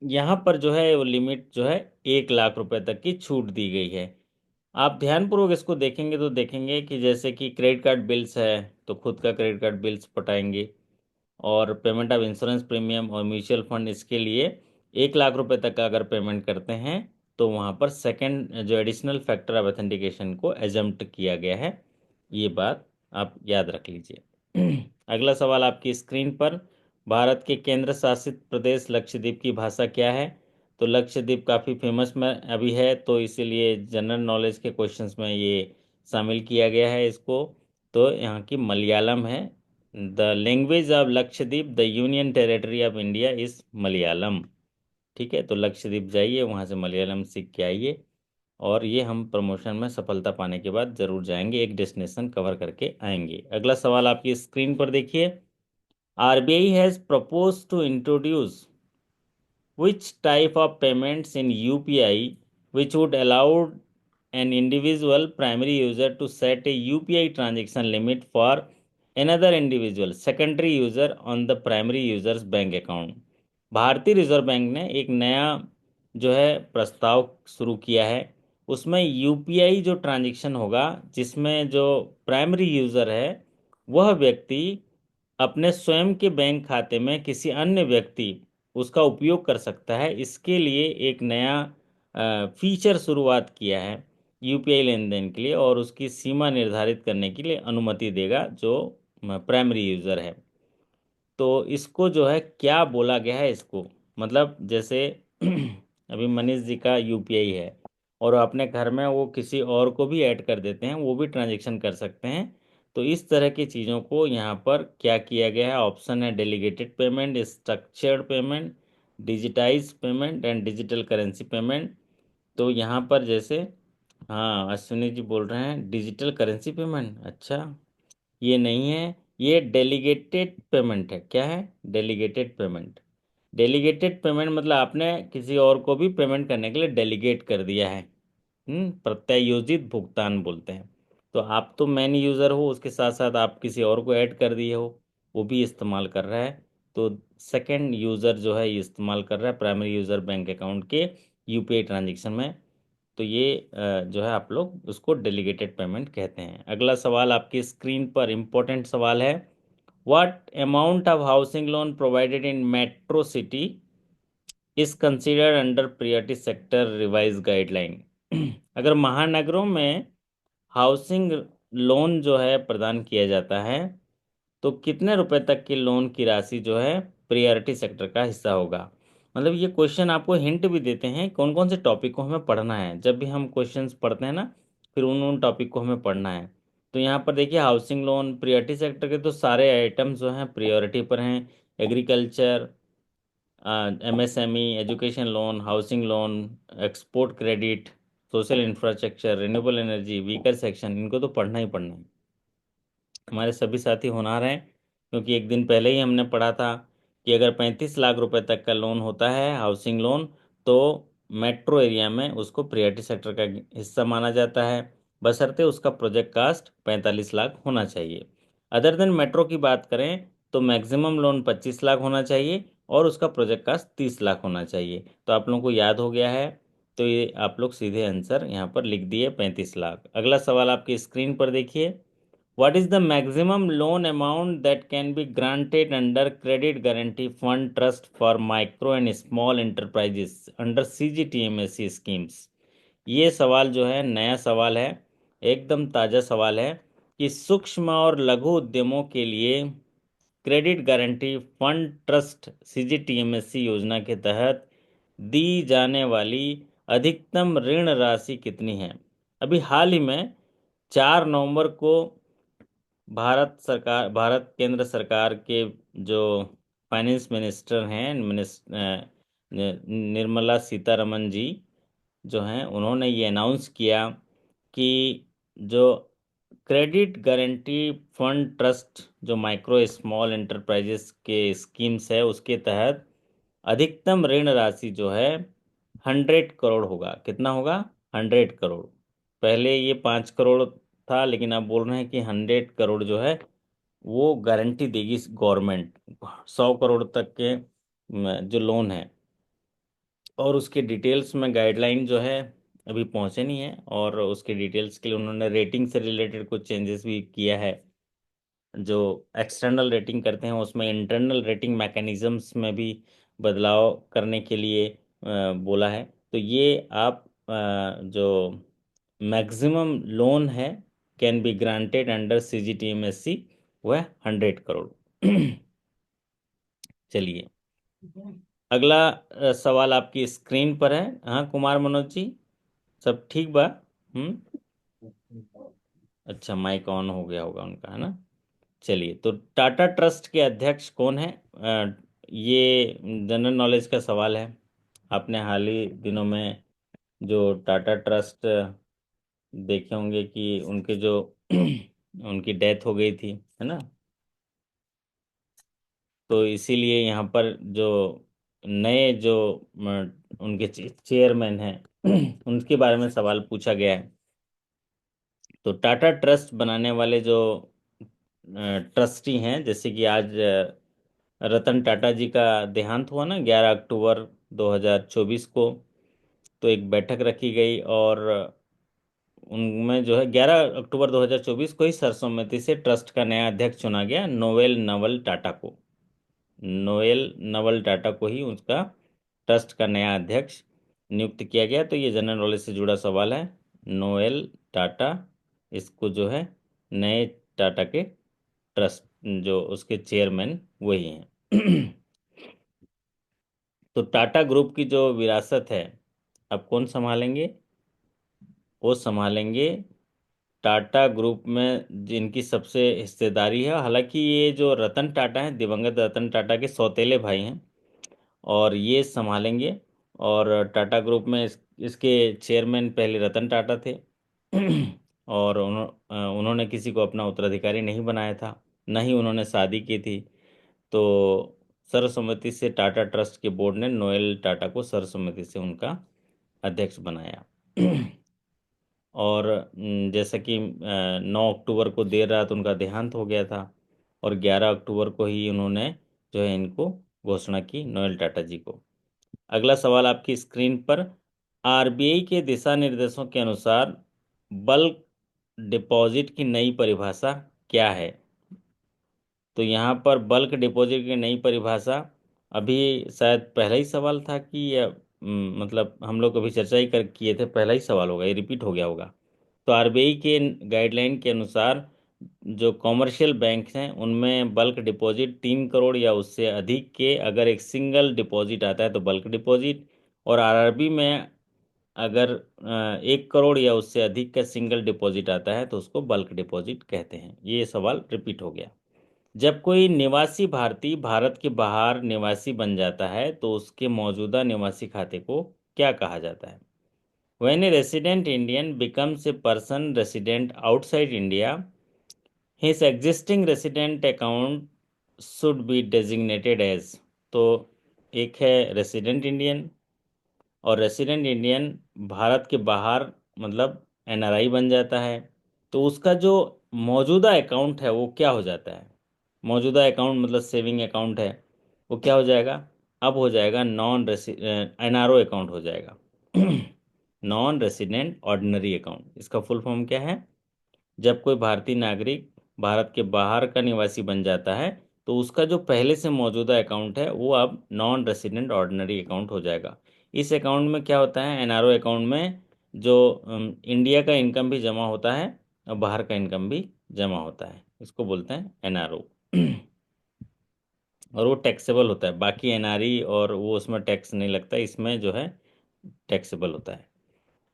यहाँ पर जो है वो limit जो है 1 लाख रुपए तक की छूट दी गई है। आप ध्यानपूर्वक इसको देखेंगे तो देखेंगे कि जैसे कि क्रेडिट कार्ड बिल्स है तो खुद का क्रेडिट कार्ड बिल्स पटाएंगे, और पेमेंट ऑफ इंश्योरेंस प्रीमियम और म्यूचुअल फंड, इसके लिए 1 लाख रुपए तक का अगर पेमेंट करते हैं तो वहाँ पर सेकंड जो एडिशनल फैक्टर ऑफ ऑथेंटिकेशन को एजम्प्ट किया गया है। ये बात आप याद रख लीजिए। अगला सवाल आपकी स्क्रीन पर। भारत के केंद्र शासित प्रदेश लक्षद्वीप की भाषा क्या है? तो लक्षद्वीप काफ़ी फेमस में अभी है, तो इसीलिए जनरल नॉलेज के क्वेश्चंस में ये शामिल किया गया है इसको। तो यहाँ की मलयालम है। The language of Lakshadweep, the union territory of India is Malayalam. ठीक है, तो लक्षद्वीप जाइए, वहाँ से मलयालम सीख के आइए। और ये हम प्रमोशन में सफलता पाने के बाद जरूर जाएंगे, एक डेस्टिनेशन कवर करके आएंगे। अगला सवाल आपकी स्क्रीन पर देखिए। RBI has propose to introduce which type of payments in UPI which would allow an individual primary user to set a UPI transaction limit for another individual secondary user on the primary user's bank account। भारतीय reserve bank ने एक नया जो है प्रस्ताव शुरू किया है। उसमें यूपीआई जो ट्रांजैक्शन होगा, जिसमें जो प्राइमरी यूज़र है वह व्यक्ति अपने स्वयं के बैंक खाते में किसी अन्य व्यक्ति उसका उपयोग कर सकता है। इसके लिए एक नया फीचर शुरुआत किया है यूपीआई लेन देन के लिए, और उसकी सीमा निर्धारित करने के लिए अनुमति देगा जो प्राइमरी यूज़र है। तो इसको जो है क्या बोला गया है इसको, मतलब जैसे अभी मनीष जी का यूपीआई है और अपने घर में वो किसी और को भी ऐड कर देते हैं, वो भी ट्रांजेक्शन कर सकते हैं। तो इस तरह की चीज़ों को यहाँ पर क्या किया गया है, ऑप्शन है delegated payment, structured payment, digitise payment and digital currency payment. तो यहाँ पर जैसे, हाँ अश्विनी जी बोल रहे हैं डिजिटल करेंसी पेमेंट, अच्छा ये नहीं है, ये डेलीगेटेड पेमेंट है। क्या है? Delegated payment. डेलीगेटेड पेमेंट मतलब आपने किसी और को भी पेमेंट करने के लिए डेलीगेट कर दिया है। प्रत्यायोजित भुगतान बोलते हैं। तो आप तो मेन यूज़र हो, उसके साथ साथ आप किसी और को ऐड कर दिए हो, वो भी इस्तेमाल कर रहा है। तो सेकंड यूज़र जो है ये इस्तेमाल कर रहा है, प्राइमरी यूज़र बैंक अकाउंट के यूपीआई ट्रांजेक्शन में। तो ये जो है आप लोग उसको डेलीगेटेड पेमेंट कहते हैं। अगला सवाल आपकी स्क्रीन पर इम्पोर्टेंट सवाल है, what amount of housing loan provided in metro city is considered under priority sector revise guideline. अगर महानगरों में हाउसिंग लोन जो है प्रदान किया जाता है, तो कितने रुपए तक की लोन की राशि जो है प्रियोरिटी सेक्टर का हिस्सा होगा। मतलब ये क्वेश्चन आपको हिंट भी देते हैं कौन कौन से टॉपिक को हमें पढ़ना है। जब भी हम क्वेश्चंस पढ़ते हैं ना, फिर उन उन टॉपिक को हमें पढ़ना है। तो यहाँ पर देखिए हाउसिंग लोन प्रियोरिटी सेक्टर के तो सारे आइटम्स जो हैं प्रियोरिटी पर हैं। Agriculture, MSME, education loan, housing loan, export credit, social infrastructure, renewable energy, vehicle section, इनको तो पढ़ना ही पढ़ना है। हमारे सभी साथी होनहार हैं, क्योंकि एक दिन पहले ही हमने पढ़ा था कि अगर 35 लाख रुपए तक का लोन होता है हाउसिंग लोन, तो मेट्रो एरिया में उसको प्रियोरिटी सेक्टर का हिस्सा माना जाता है, बशर्ते उसका प्रोजेक्ट कास्ट 45 लाख होना चाहिए। अदर देन मेट्रो की बात करें तो मैक्सिमम लोन 25 लाख होना चाहिए और उसका प्रोजेक्ट कास्ट 30 लाख होना चाहिए। तो आप लोगों को याद हो गया है, तो ये आप लोग सीधे आंसर यहाँ पर लिख दिए 35 लाख। अगला सवाल आपकी स्क्रीन पर देखिए, what is the maximum loan amount that can be granted under Credit Guarantee Fund Trust for Micro and Small Enterprises under CGTMSE schemes? ये सवाल जो है नया सवाल है, एकदम ताज़ा सवाल है कि सूक्ष्म और लघु उद्यमों के लिए credit guarantee fund trust CGTMSC योजना के तहत दी जाने वाली अधिकतम ऋण राशि कितनी है। अभी हाल ही में 4 नवंबर को भारत केंद्र सरकार के जो फाइनेंस मिनिस्टर हैं, निर्मला सीतारमन जी जो हैं, उन्होंने ये अनाउंस किया कि जो क्रेडिट गारंटी फंड ट्रस्ट जो माइक्रो स्मॉल एंटरप्राइजेस के स्कीम्स है, उसके तहत अधिकतम ऋण राशि जो है 100 करोड़ होगा। कितना होगा? 100 करोड़। पहले ये 5 करोड़ था, लेकिन अब बोल रहे हैं कि 100 करोड़ जो है वो गारंटी देगी गवर्नमेंट 100 करोड़ तक के जो लोन है। और उसके डिटेल्स में गाइडलाइन जो है अभी पहुंचे नहीं है, और उसके डिटेल्स के लिए उन्होंने रेटिंग से रिलेटेड कुछ चेंजेस भी किया है। जो एक्सटर्नल रेटिंग करते हैं उसमें इंटरनल रेटिंग मैकेनिज्म्स में भी बदलाव करने के लिए बोला है। तो ये आप जो मैक्सिमम लोन है can be granted under CGTMSC, वह 100 करोड़। चलिए अगला सवाल आपकी स्क्रीन पर है। हाँ कुमार मनोज जी, सब ठीक बा? हम्म, अच्छा माइक ऑन हो गया होगा उनका, है ना। चलिए, तो टाटा ट्रस्ट के अध्यक्ष कौन है? ये जनरल नॉलेज का सवाल है। आपने हाल ही दिनों में जो टाटा ट्रस्ट देखे होंगे कि उनके जो उनकी डेथ हो गई थी, है ना। तो इसीलिए यहाँ पर जो नए जो उनके चेयरमैन हैं उनके बारे में सवाल पूछा गया है। तो टाटा ट्रस्ट बनाने वाले जो ट्रस्टी हैं, जैसे कि आज रतन टाटा जी का देहांत हुआ ना 11 अक्टूबर 2024 को, तो एक बैठक रखी गई और उनमें जो है 11 अक्टूबर 2024 को ही सर्वसम्मति से ट्रस्ट का नया अध्यक्ष चुना गया, नोवेल नवल टाटा को। नोएल नवल टाटा को ही उसका ट्रस्ट का नया अध्यक्ष नियुक्त किया गया। तो ये जनरल नॉलेज से जुड़ा सवाल है। नोएल टाटा, इसको जो है नए टाटा के ट्रस्ट जो उसके चेयरमैन वही हैं। तो टाटा ग्रुप की जो विरासत है अब कौन संभालेंगे? वो संभालेंगे टाटा ग्रुप में जिनकी सबसे हिस्सेदारी है। हालांकि ये जो रतन टाटा हैं, दिवंगत रतन टाटा के सौतेले भाई हैं, और ये संभालेंगे। और टाटा ग्रुप में इसके चेयरमैन पहले रतन टाटा थे। और उन्होंने किसी को अपना उत्तराधिकारी नहीं बनाया था, न ही उन्होंने शादी की थी। तो सर्वसम्मति से टाटा ट्रस्ट के बोर्ड ने नोएल टाटा को सर्वसम्मति से उनका अध्यक्ष बनाया। और जैसा कि 9 अक्टूबर को देर रात उनका देहांत हो गया था, और 11 अक्टूबर को ही उन्होंने जो है इनको घोषणा की, नोएल टाटा जी को। अगला सवाल आपकी स्क्रीन पर, आरबीआई के दिशा निर्देशों के अनुसार बल्क डिपॉजिट की नई परिभाषा क्या है? तो यहाँ पर बल्क डिपॉजिट की नई परिभाषा, अभी शायद पहला ही सवाल था कि या मतलब हम लोग अभी चर्चा ही कर किए थे, पहला ही सवाल होगा, ये रिपीट हो गया होगा। तो आरबीआई के गाइडलाइन के अनुसार जो कॉमर्शियल बैंक हैं उनमें बल्क डिपॉजिट 3 करोड़ या उससे अधिक के अगर एक सिंगल डिपॉजिट आता है तो बल्क डिपॉजिट, और आरआरबी में अगर 1 करोड़ या उससे अधिक का सिंगल डिपॉजिट आता है तो उसको बल्क डिपॉजिट कहते हैं। ये सवाल रिपीट हो गया। जब कोई निवासी भारतीय भारत के बाहर निवासी बन जाता है तो उसके मौजूदा निवासी खाते को क्या कहा जाता है? When a resident Indian becomes a person resident outside India, his existing resident account should be designated as। तो एक है रेसिडेंट इंडियन, और रेसिडेंट इंडियन भारत के बाहर मतलब एनआरआई बन जाता है, तो उसका जो मौजूदा अकाउंट है वो क्या हो जाता है? मौजूदा अकाउंट मतलब सेविंग अकाउंट है, वो क्या हो जाएगा? अब हो जाएगा नॉन एनआरओ अकाउंट हो जाएगा। नॉन रेसिडेंट ऑर्डिनरी अकाउंट, इसका फुल फॉर्म क्या है? जब कोई भारतीय नागरिक भारत के बाहर का निवासी बन जाता है तो उसका जो पहले से मौजूदा अकाउंट है वो अब नॉन रेसिडेंट ऑर्डिनरी अकाउंट हो जाएगा। इस अकाउंट में क्या होता है? एनआरओ अकाउंट में जो इंडिया का इनकम भी जमा होता है और बाहर का इनकम भी जमा होता है, इसको बोलते हैं एनआरओ। और वो टैक्सेबल होता है, बाकी एनआरई और वो उसमें टैक्स नहीं लगता, इसमें जो है टैक्सेबल होता है।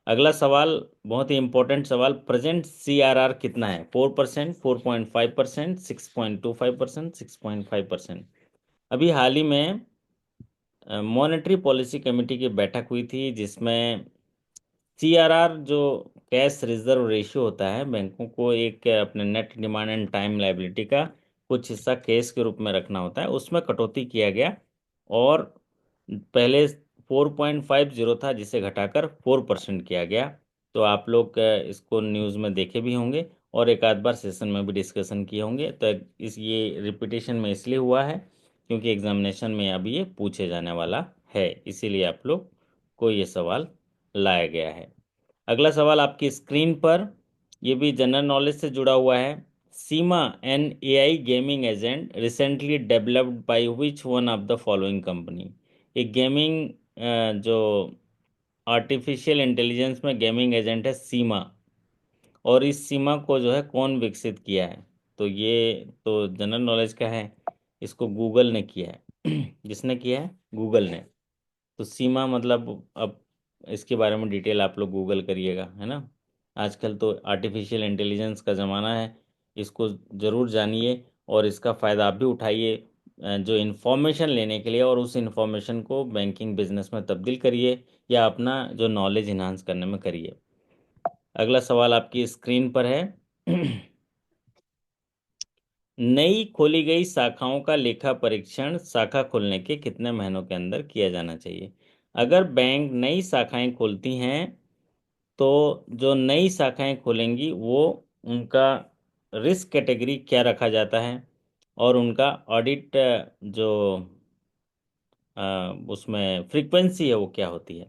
अगला सवाल बहुत ही इंपॉर्टेंट सवाल, प्रेजेंट सीआरआर कितना है? 4%, 4.5%, 6.25%, 6.5%। अभी हाल ही में मॉनेटरी पॉलिसी कमेटी की बैठक हुई थी जिसमें सीआरआर जो कैश रिजर्व रेशियो होता है, बैंकों को एक अपने net demand and time liability का कुछ हिस्सा कैश के रूप में रखना होता है, उसमें कटौती किया गया। और पहले 4.50 था जिसे घटाकर 4% किया गया। तो आप लोग इसको न्यूज़ में देखे भी होंगे और एक आध बार सेशन में भी डिस्कशन किए होंगे। तो इस ये रिपीटेशन में इसलिए हुआ है क्योंकि एग्जामिनेशन में अभी ये पूछे जाने वाला है, इसीलिए आप लोग को ये सवाल लाया गया है। अगला सवाल आपकी स्क्रीन पर, ये भी जनरल नॉलेज से जुड़ा हुआ है। SIMA an AI gaming agent recently developed by which one of the following company? एक गेमिंग जो आर्टिफिशियल इंटेलिजेंस में गेमिंग एजेंट है सीमा, और इस सीमा को जो है कौन विकसित किया है? तो ये तो जनरल नॉलेज का है, इसको गूगल ने किया है। जिसने किया है? गूगल ने। तो सीमा मतलब अब इसके बारे में डिटेल आप लोग गूगल करिएगा, है ना। आजकल तो आर्टिफिशियल इंटेलिजेंस का ज़माना है, इसको ज़रूर जानिए और इसका फ़ायदा आप भी उठाइए जो इन्फॉर्मेशन लेने के लिए, और उस इन्फॉर्मेशन को बैंकिंग बिजनेस में तब्दील करिए या अपना जो नॉलेज इन्हांस करने में करिए। अगला सवाल आपकी स्क्रीन पर है। नई खोली गई शाखाओं का लेखा परीक्षण शाखा खोलने के कितने महीनों के अंदर किया जाना चाहिए? अगर बैंक नई शाखाएं खोलती हैं तो जो नई शाखाएं खोलेंगी वो उनका रिस्क कैटेगरी क्या रखा जाता है, और उनका ऑडिट जो उसमें फ्रीक्वेंसी है वो क्या होती है?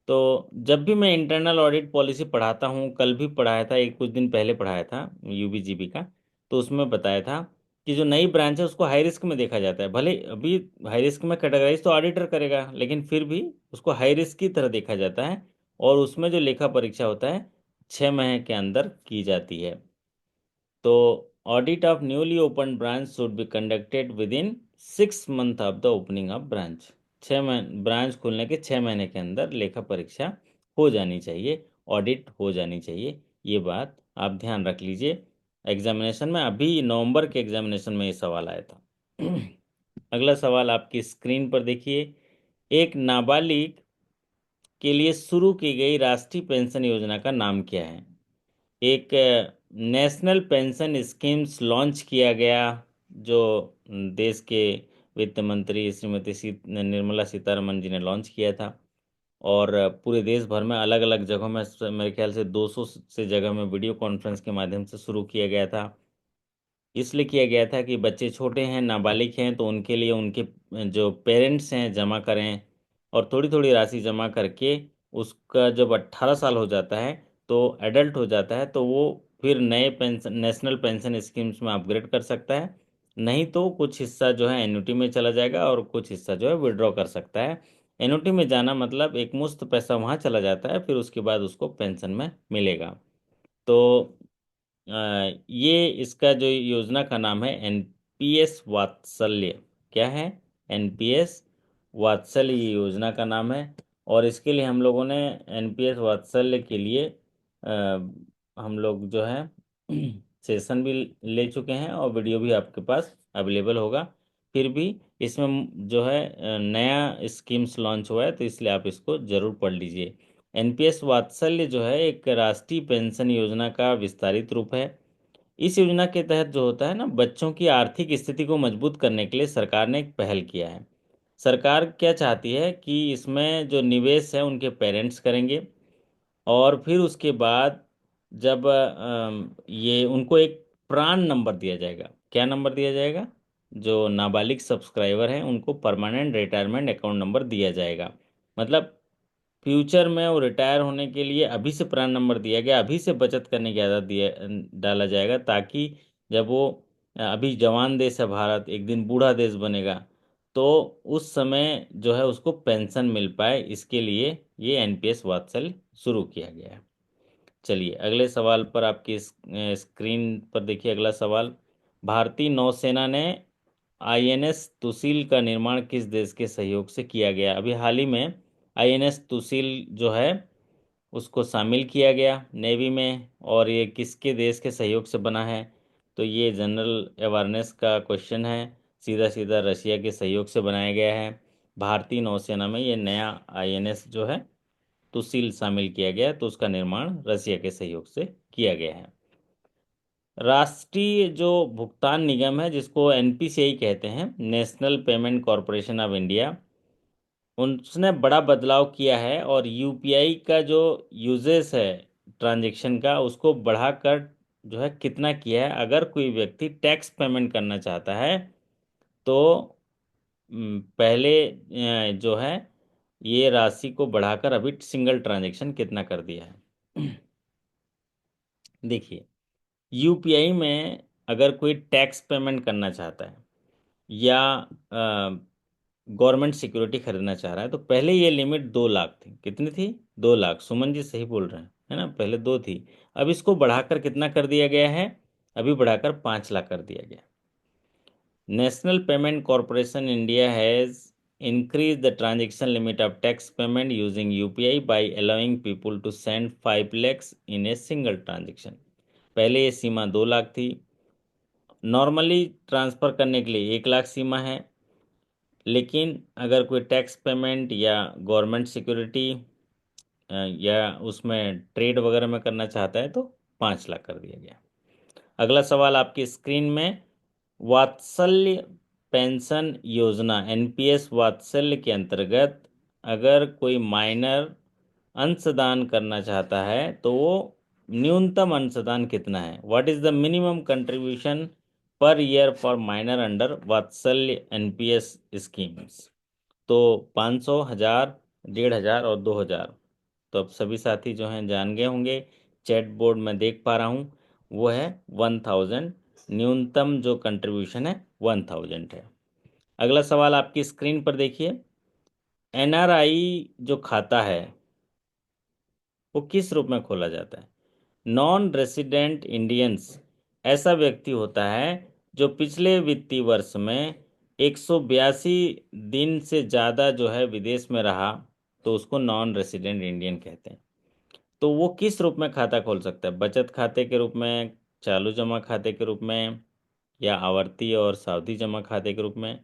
तो जब भी मैं इंटरनल ऑडिट पॉलिसी पढ़ाता हूँ, कल भी पढ़ाया था, एक कुछ दिन पहले पढ़ाया था यूबीजीबी का, तो उसमें बताया था कि जो नई ब्रांच है उसको हाई रिस्क में देखा जाता है। भले अभी हाई रिस्क में कैटेगराइज तो ऑडिटर करेगा, लेकिन फिर भी उसको हाई रिस्क की तरह देखा जाता है, और उसमें जो लेखा परीक्षा होता है 6 महीने के अंदर की जाती है। तो audit of newly open branch should be conducted with in 6 month of the opening of branch. 6 महीने ब्रांच खुलने के 6 महीने के अंदर लेखा परीक्षा हो जानी चाहिए, ऑडिट हो जानी चाहिए। ये बात आप ध्यान रख लीजिए। एग्जामिनेशन में अभी नवंबर के एग्जामिनेशन में ये सवाल आया था। अगला सवाल आपकी स्क्रीन पर देखिए। एक नाबालिग के लिए शुरू की गई राष्ट्रीय पेंशन योजना का नाम क्या है? एक नेशनल पेंशन स्कीम्स लॉन्च किया गया, जो देश के वित्त मंत्री श्रीमती निर्मला सीतारमन जी ने लॉन्च किया था। और पूरे देश भर में अलग अलग जगहों में मेरे ख्याल से 200 से जगह में वीडियो कॉन्फ्रेंस के माध्यम से शुरू किया गया था। इसलिए किया गया था कि बच्चे छोटे हैं, नाबालिग हैं, तो उनके लिए उनके जो पेरेंट्स हैं जमा करें, और थोड़ी थोड़ी राशि जमा करके उसका जब 18 साल हो जाता है, तो एडल्ट हो जाता है, तो वो फिर नए पेंशन नेशनल पेंशन स्कीम्स में अपग्रेड कर सकता है। नहीं तो कुछ हिस्सा जो है एन्युटी में चला जाएगा और कुछ हिस्सा जो है विड्रॉ कर सकता है। एन्युटी में जाना मतलब एक मुश्त पैसा वहाँ चला जाता है, फिर उसके बाद उसको पेंशन में मिलेगा। तो ये इसका जो योजना का नाम है एनपीएस वात्सल्य। क्या है? एनपीएस वात्सल्य ये योजना का नाम है। और इसके लिए हम लोगों ने एनपीएस वात्सल्य के लिए हम लोग जो है सेशन भी ले चुके हैं और वीडियो भी आपके पास अवेलेबल होगा। फिर भी इसमें जो है नया स्कीम्स लॉन्च हुआ है, तो इसलिए आप इसको ज़रूर पढ़ लीजिए। एनपीएस वात्सल्य जो है एक राष्ट्रीय पेंशन योजना का विस्तारित रूप है। इस योजना के तहत जो होता है ना, बच्चों की आर्थिक स्थिति को मजबूत करने के लिए सरकार ने एक पहल किया है। सरकार क्या चाहती है कि इसमें जो निवेश है उनके पेरेंट्स करेंगे, और फिर उसके बाद जब ये उनको एक प्राण नंबर दिया जाएगा। क्या नंबर दिया जाएगा? जो नाबालिग सब्सक्राइबर हैं उनको परमानेंट रिटायरमेंट अकाउंट नंबर दिया जाएगा। मतलब फ्यूचर में वो रिटायर होने के लिए अभी से प्राण नंबर दिया गया, अभी से बचत करने की आदत दिया डाला जाएगा, ताकि जब वो अभी जवान देश है भारत, एक दिन बूढ़ा देश बनेगा, तो उस समय जो है उसको पेंशन मिल पाए। इसके लिए ये एनपीएस वात्सल्य शुरू किया गया है। चलिए अगले सवाल पर आपकी स्क्रीन पर देखिए। अगला सवाल, भारतीय नौसेना ने आईएनएस तुसील का निर्माण किस देश के सहयोग से किया गया? अभी हाल ही में आईएनएस तुसील जो है उसको शामिल किया गया नेवी में, और ये किसके देश के सहयोग से बना है? तो ये जनरल अवेयरनेस का क्वेश्चन है। सीधा सीधा रशिया के सहयोग से बनाया गया है। भारतीय नौसेना में ये नया आईएनएस जो है तुसील शामिल किया गया, तो उसका निर्माण रशिया के सहयोग से किया गया है। राष्ट्रीय जो भुगतान निगम है, जिसको एनपीसीआई कहते हैं, national payment corporation of India, उसने बड़ा बदलाव किया है और यूपीआई का जो यूजेस है ट्रांजैक्शन का, उसको बढ़ाकर जो है कितना किया है? अगर कोई व्यक्ति टैक्स पेमेंट करना चाहता है, तो पहले जो है ये राशि को बढ़ाकर अभी सिंगल ट्रांजैक्शन कितना कर दिया है। देखिए, यूपीआई में अगर कोई टैक्स पेमेंट करना चाहता है या गवर्नमेंट सिक्योरिटी खरीदना चाह रहा है, तो पहले ये लिमिट 2 लाख थी। कितनी थी? 2 लाख। सुमन जी सही बोल रहे हैं, है ना? पहले 2 थी। अब इसको बढ़ाकर कितना कर दिया गया है? अभी बढ़ाकर 5 लाख कर दिया गया। National payment corporation India has increased the transaction limit of tax payment using UPI by allowing people to send 5 lakhs in a single transaction। पहले ये सीमा 2 लाख थी। नॉर्मली ट्रांसफ़र करने के लिए 1 लाख सीमा है, लेकिन अगर कोई टैक्स पेमेंट या गवर्नमेंट सिक्योरिटी या उसमें ट्रेड वगैरह में करना चाहता है, तो 5 लाख कर दिया गया। अगला सवाल आपकी स्क्रीन में, वात्सल्य पेंशन योजना एनपीएस वात्सल्य के अंतर्गत अगर कोई माइनर अंशदान करना चाहता है, तो वो न्यूनतम अंशदान कितना है? What is the minimum contribution per year for minor under वात्सल्य एनपीएस स्कीम्स? तो 500, 1000, 1500 और 2000। तो अब सभी साथी जो हैं जान गए होंगे। चैट बोर्ड में देख पा रहा हूँ, वो है 1000। न्यूनतम जो कंट्रीब्यूशन है 1000 है। अगला सवाल आपकी स्क्रीन पर देखिए। एनआरआई जो खाता है वो किस रूप में खोला जाता है? नॉन रेसिडेंट इंडियंस ऐसा व्यक्ति होता है जो पिछले वित्तीय वर्ष में 182 दिन से ज़्यादा जो है विदेश में रहा, तो उसको नॉन रेसिडेंट इंडियन कहते हैं। तो वो किस रूप में खाता खोल सकता है? बचत खाते के रूप में, चालू जमा खाते के रूप में, या आवर्ती और सावधि जमा खाते के रूप में?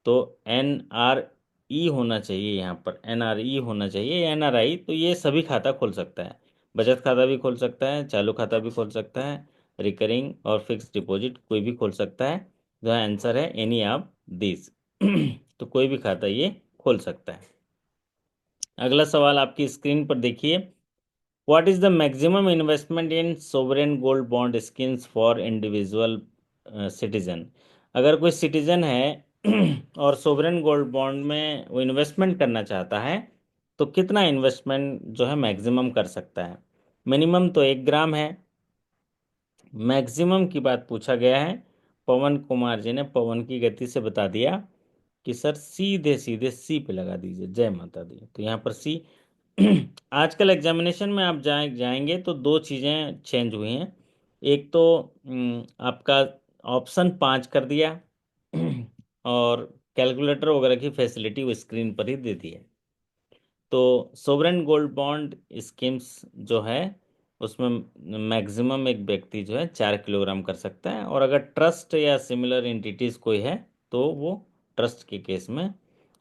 तो NRE होना चाहिए, यहाँ पर NRE होना चाहिए, NRI। तो ये सभी खाता खोल सकता है, बचत खाता भी खोल सकता है, चालू खाता भी खोल सकता है, रिकरिंग और फिक्स डिपॉजिट कोई भी खोल सकता है। जो आंसर है एनी ऑफ दिस। तो कोई भी खाता ये खोल सकता है। अगला सवाल आपकी स्क्रीन पर देखिए। What is the maximum investment in sovereign gold bond schemes for individual citizen? अगर कोई सिटीजन है और सोवरेन गोल्ड बॉन्ड में वो इन्वेस्टमेंट करना चाहता है, तो कितना इन्वेस्टमेंट जो है मैक्सिमम कर सकता है? मिनिमम तो 1 ग्राम है, मैक्सिमम की बात पूछा गया है। पवन कुमार जी ने पवन की गति से बता दिया कि सर सीधे सीधे सी पे लगा दीजिए, जय माता दी। तो यहाँ पर सी। आजकल एग्जामिनेशन में आप जाएंगे तो दो चीज़ें चेंज हुई हैं। एक तो आपका ऑप्शन 5 कर दिया और कैलकुलेटर वगैरह की फैसिलिटी वो स्क्रीन पर ही दे दी है। तो सोवरेन गोल्ड बॉन्ड स्कीम्स जो है उसमें मैक्सिमम एक व्यक्ति जो है 4 किलोग्राम कर सकता है, और अगर ट्रस्ट या सिमिलर एंटिटीज कोई है तो वो ट्रस्ट के केस में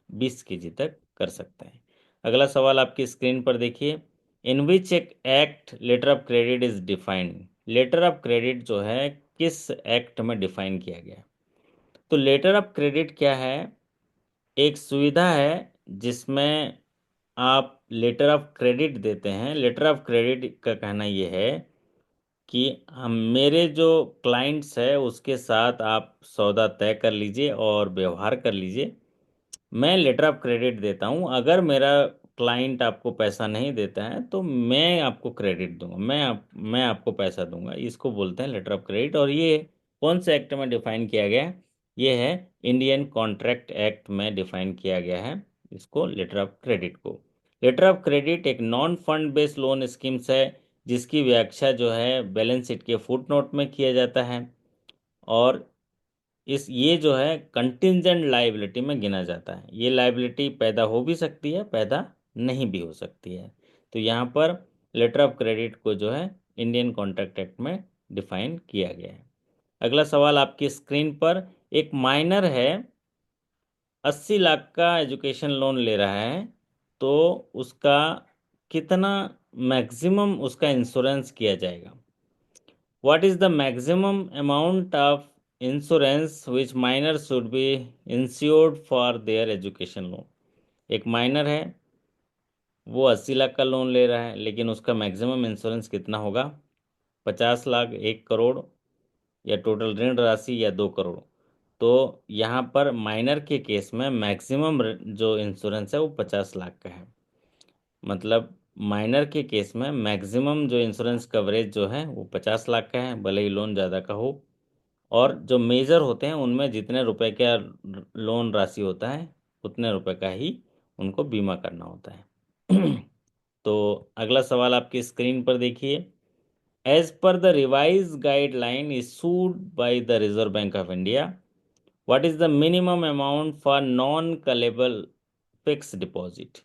20 kg तक कर सकता है। अगला सवाल आपकी स्क्रीन पर देखिए। In which act letter of credit is defined? Letter of credit जो है किस एक्ट में डिफाइन किया गया है? तो लेटर ऑफ क्रेडिट क्या है? एक सुविधा है जिसमें आप लेटर ऑफ क्रेडिट देते हैं। लेटर ऑफ क्रेडिट का कहना यह है कि हम मेरे जो क्लाइंट्स है उसके साथ आप सौदा तय कर लीजिए और व्यवहार कर लीजिए। मैं लेटर ऑफ क्रेडिट देता हूँ, अगर मेरा क्लाइंट आपको पैसा नहीं देता है तो मैं आपको क्रेडिट दूंगा, मैं आपको पैसा दूंगा। इसको बोलते हैं लेटर ऑफ क्रेडिट। और ये कौन से एक्ट में डिफाइन किया गया है? ये है इंडियन कॉन्ट्रैक्ट एक्ट में डिफाइन किया गया है इसको, लेटर ऑफ क्रेडिट को। लेटर ऑफ क्रेडिट एक non fund based loan schemes है जिसकी व्याख्या जो है बैलेंस शीट के फुट नोट में किया जाता है, और इस ये जो है कंटिंजेंट लाइबिलिटी में गिना जाता है। ये लाइबिलिटी पैदा हो भी सकती है, पैदा नहीं भी हो सकती है। तो यहाँ पर लेटर ऑफ क्रेडिट को जो है इंडियन कॉन्ट्रैक्ट एक्ट में डिफाइन किया गया है। अगला सवाल आपकी स्क्रीन पर। एक माइनर है, 80 लाख का एजुकेशन लोन ले रहा है, तो उसका कितना मैक्सिमम उसका इंश्योरेंस किया जाएगा? What is the maximum amount of insurance which minor should be insured for their education loan? एक माइनर है, वो 80 लाख का लोन ले रहा है, लेकिन उसका मैक्सिमम इंश्योरेंस कितना होगा? 50 लाख, 1 करोड़, या टोटल ऋण राशि, या 2 करोड़? तो यहाँ पर माइनर के केस में मैक्सिमम जो इंश्योरेंस है वो 50 लाख का है। मतलब माइनर के केस में मैक्सिमम जो इंश्योरेंस कवरेज जो है वो 50 लाख का है, भले ही लोन ज़्यादा का हो। और जो मेजर होते हैं उनमें जितने रुपए का लोन राशि होता है उतने रुपए का ही उनको बीमा करना होता है। तो अगला सवाल आपकी स्क्रीन पर देखिए। As per the revise guideline issued by the Reserve Bank of India, what is the minimum amount for non callable fix deposit?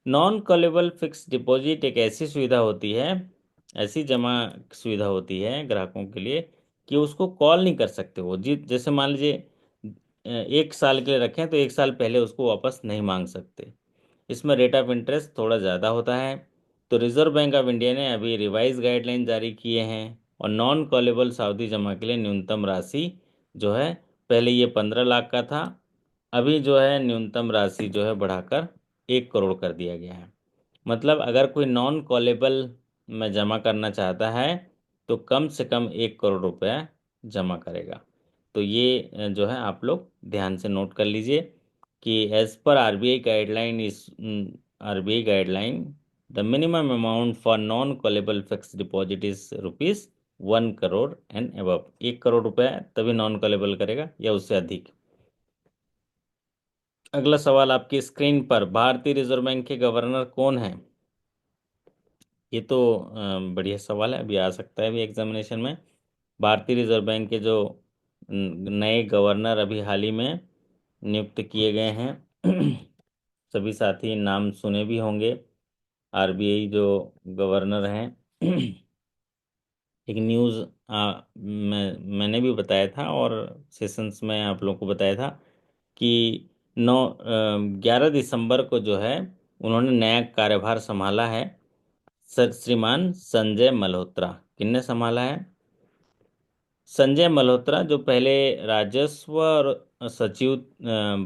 Non callable fix deposit एक ऐसी सुविधा होती है, ऐसी जमा सुविधा होती है ग्राहकों के लिए कि उसको कॉल नहीं कर सकते वो जी। जैसे मान लीजिए 1 साल के लिए रखें तो 1 साल पहले उसको वापस नहीं मांग सकते। इसमें रेट ऑफ इंटरेस्ट थोड़ा ज़्यादा होता है। तो रिजर्व बैंक ऑफ इंडिया ने अभी रिवाइज गाइडलाइन जारी किए हैं, और नॉन कॉलेबल सावधि जमा के लिए न्यूनतम राशि जो है, पहले ये 15 लाख का था, अभी जो है न्यूनतम राशि जो है बढ़ाकर 1 करोड़ कर दिया गया है। मतलब अगर कोई नॉन कॉलेबल में जमा करना चाहता है तो कम से कम 1 करोड़ रुपया जमा करेगा। तो ये जो है आप लोग ध्यान से नोट कर लीजिए कि as per RBI guideline is RBI guideline the minimum amount for non callable fix deposit is ₹1 crore and above. 1 crore रुपया तभी नॉन कॉलेबल करेगा या उससे अधिक। अगला सवाल आपकी स्क्रीन पर। भारतीय रिजर्व बैंक के गवर्नर कौन है? ये तो बढ़िया सवाल है, अभी आ सकता है अभी एग्जामिनेशन में। भारतीय रिजर्व बैंक के जो नए गवर्नर अभी हाल ही में नियुक्त किए गए हैं, सभी साथी नाम सुने भी होंगे। आरबीआई जो गवर्नर हैं एक न्यूज़ मैंने भी बताया था और सेशंस में आप लोगों को बताया था कि 11 दिसंबर को जो है उन्होंने नया कार्यभार संभाला है। श्रीमान संजय मल्होत्रा। किसने संभाला है? संजय मल्होत्रा, जो पहले राजस्व और सचिव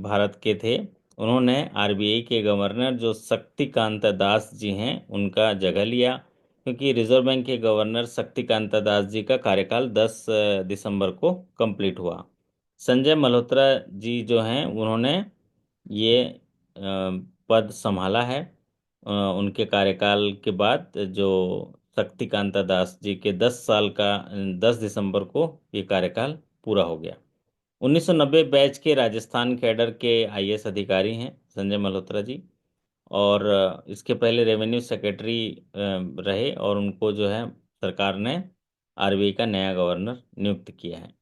भारत के थे, उन्होंने आरबीआई के गवर्नर जो शक्तिकांता दास जी हैं उनका जगह लिया, क्योंकि रिजर्व बैंक के गवर्नर शक्तिकांता दास जी का कार्यकाल 10 दिसंबर को कंप्लीट हुआ। संजय मल्होत्रा जी जो हैं उन्होंने ये पद संभाला है। उनके कार्यकाल के बाद जो शक्तिकांता दास जी के 10 साल का 10 दिसंबर को ये कार्यकाल पूरा हो गया। 1990 बैच के राजस्थान कैडर के आईएएस अधिकारी हैं संजय मल्होत्रा जी। और इसके पहले रेवेन्यू सेक्रेटरी रहे और उनको जो है सरकार ने आरबीआई का नया गवर्नर नियुक्त किया है।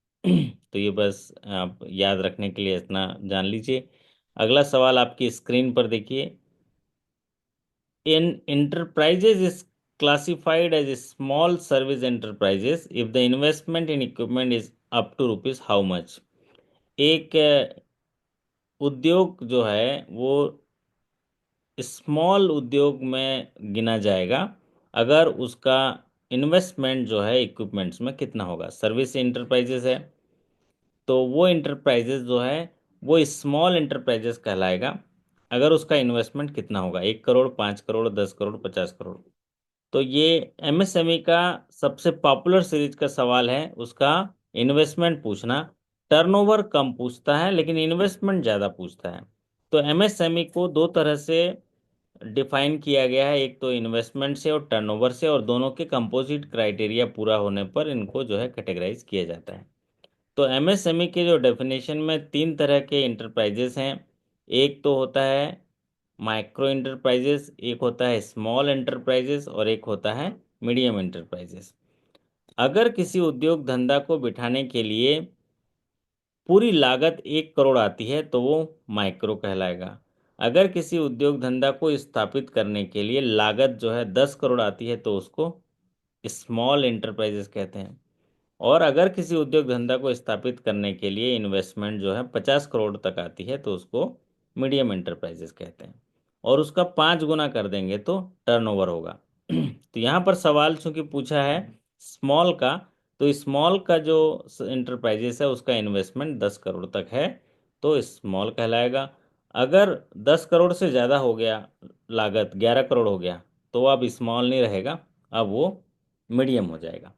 तो ये बस आप याद रखने के लिए इतना जान लीजिए। अगला सवाल आपकी स्क्रीन पर देखिए। In enterprises is classified as a small service enterprises if the investment in equipment is up to rupees how much। एक उद्योग जो है वो स्मॉल उद्योग में गिना जाएगा अगर उसका इन्वेस्टमेंट जो है इक्विपमेंट्स में कितना होगा। सर्विस इंटरप्राइजेस है तो वो इंटरप्राइजेस जो है वो स्मॉल इंटरप्राइजेस कहलाएगा अगर उसका इन्वेस्टमेंट कितना होगा, 1 करोड़, 5 करोड़, 10 करोड़, 50 करोड़। तो ये एमएसएमई का सबसे पॉपुलर सीरीज का सवाल है, उसका इन्वेस्टमेंट पूछना। टर्नओवर कम पूछता है लेकिन इन्वेस्टमेंट ज़्यादा पूछता है। तो एमएसएमई को दो तरह से डिफाइन किया गया है, एक तो इन्वेस्टमेंट से और टर्नओवर से, और दोनों के कंपोजिट क्राइटेरिया पूरा होने पर इनको जो है कैटेगराइज किया जाता है। तो एमएसएमई के जो डेफिनेशन में 3 तरह के इंटरप्राइजेस हैं। एक तो होता है माइक्रो इंटरप्राइजेस, एक होता है स्मॉल इंटरप्राइजेस और एक होता है मीडियम इंटरप्राइजेस। अगर किसी उद्योग धंधा को बिठाने के लिए पूरी लागत 1 करोड़ आती है तो वो माइक्रो कहलाएगा। अगर किसी उद्योग धंधा को स्थापित करने के लिए लागत जो है 10 करोड़ आती है तो उसको स्मॉल इंटरप्राइजेस कहते हैं। और अगर किसी उद्योग धंधा को स्थापित करने के लिए इन्वेस्टमेंट जो है 50 करोड़ तक आती है तो उसको मीडियम इंटरप्राइजेस कहते हैं। और उसका 5 गुना कर देंगे तो टर्नओवर होगा। तो यहाँ पर सवाल चूंकि पूछा है स्मॉल का, तो स्मॉल का जो इंटरप्राइजेस है उसका इन्वेस्टमेंट 10 करोड़ तक है तो स्मॉल कहलाएगा। अगर 10 करोड़ से ज़्यादा हो गया, लागत 11 करोड़ हो गया, तो अब स्मॉल नहीं रहेगा, अब वो मीडियम हो जाएगा।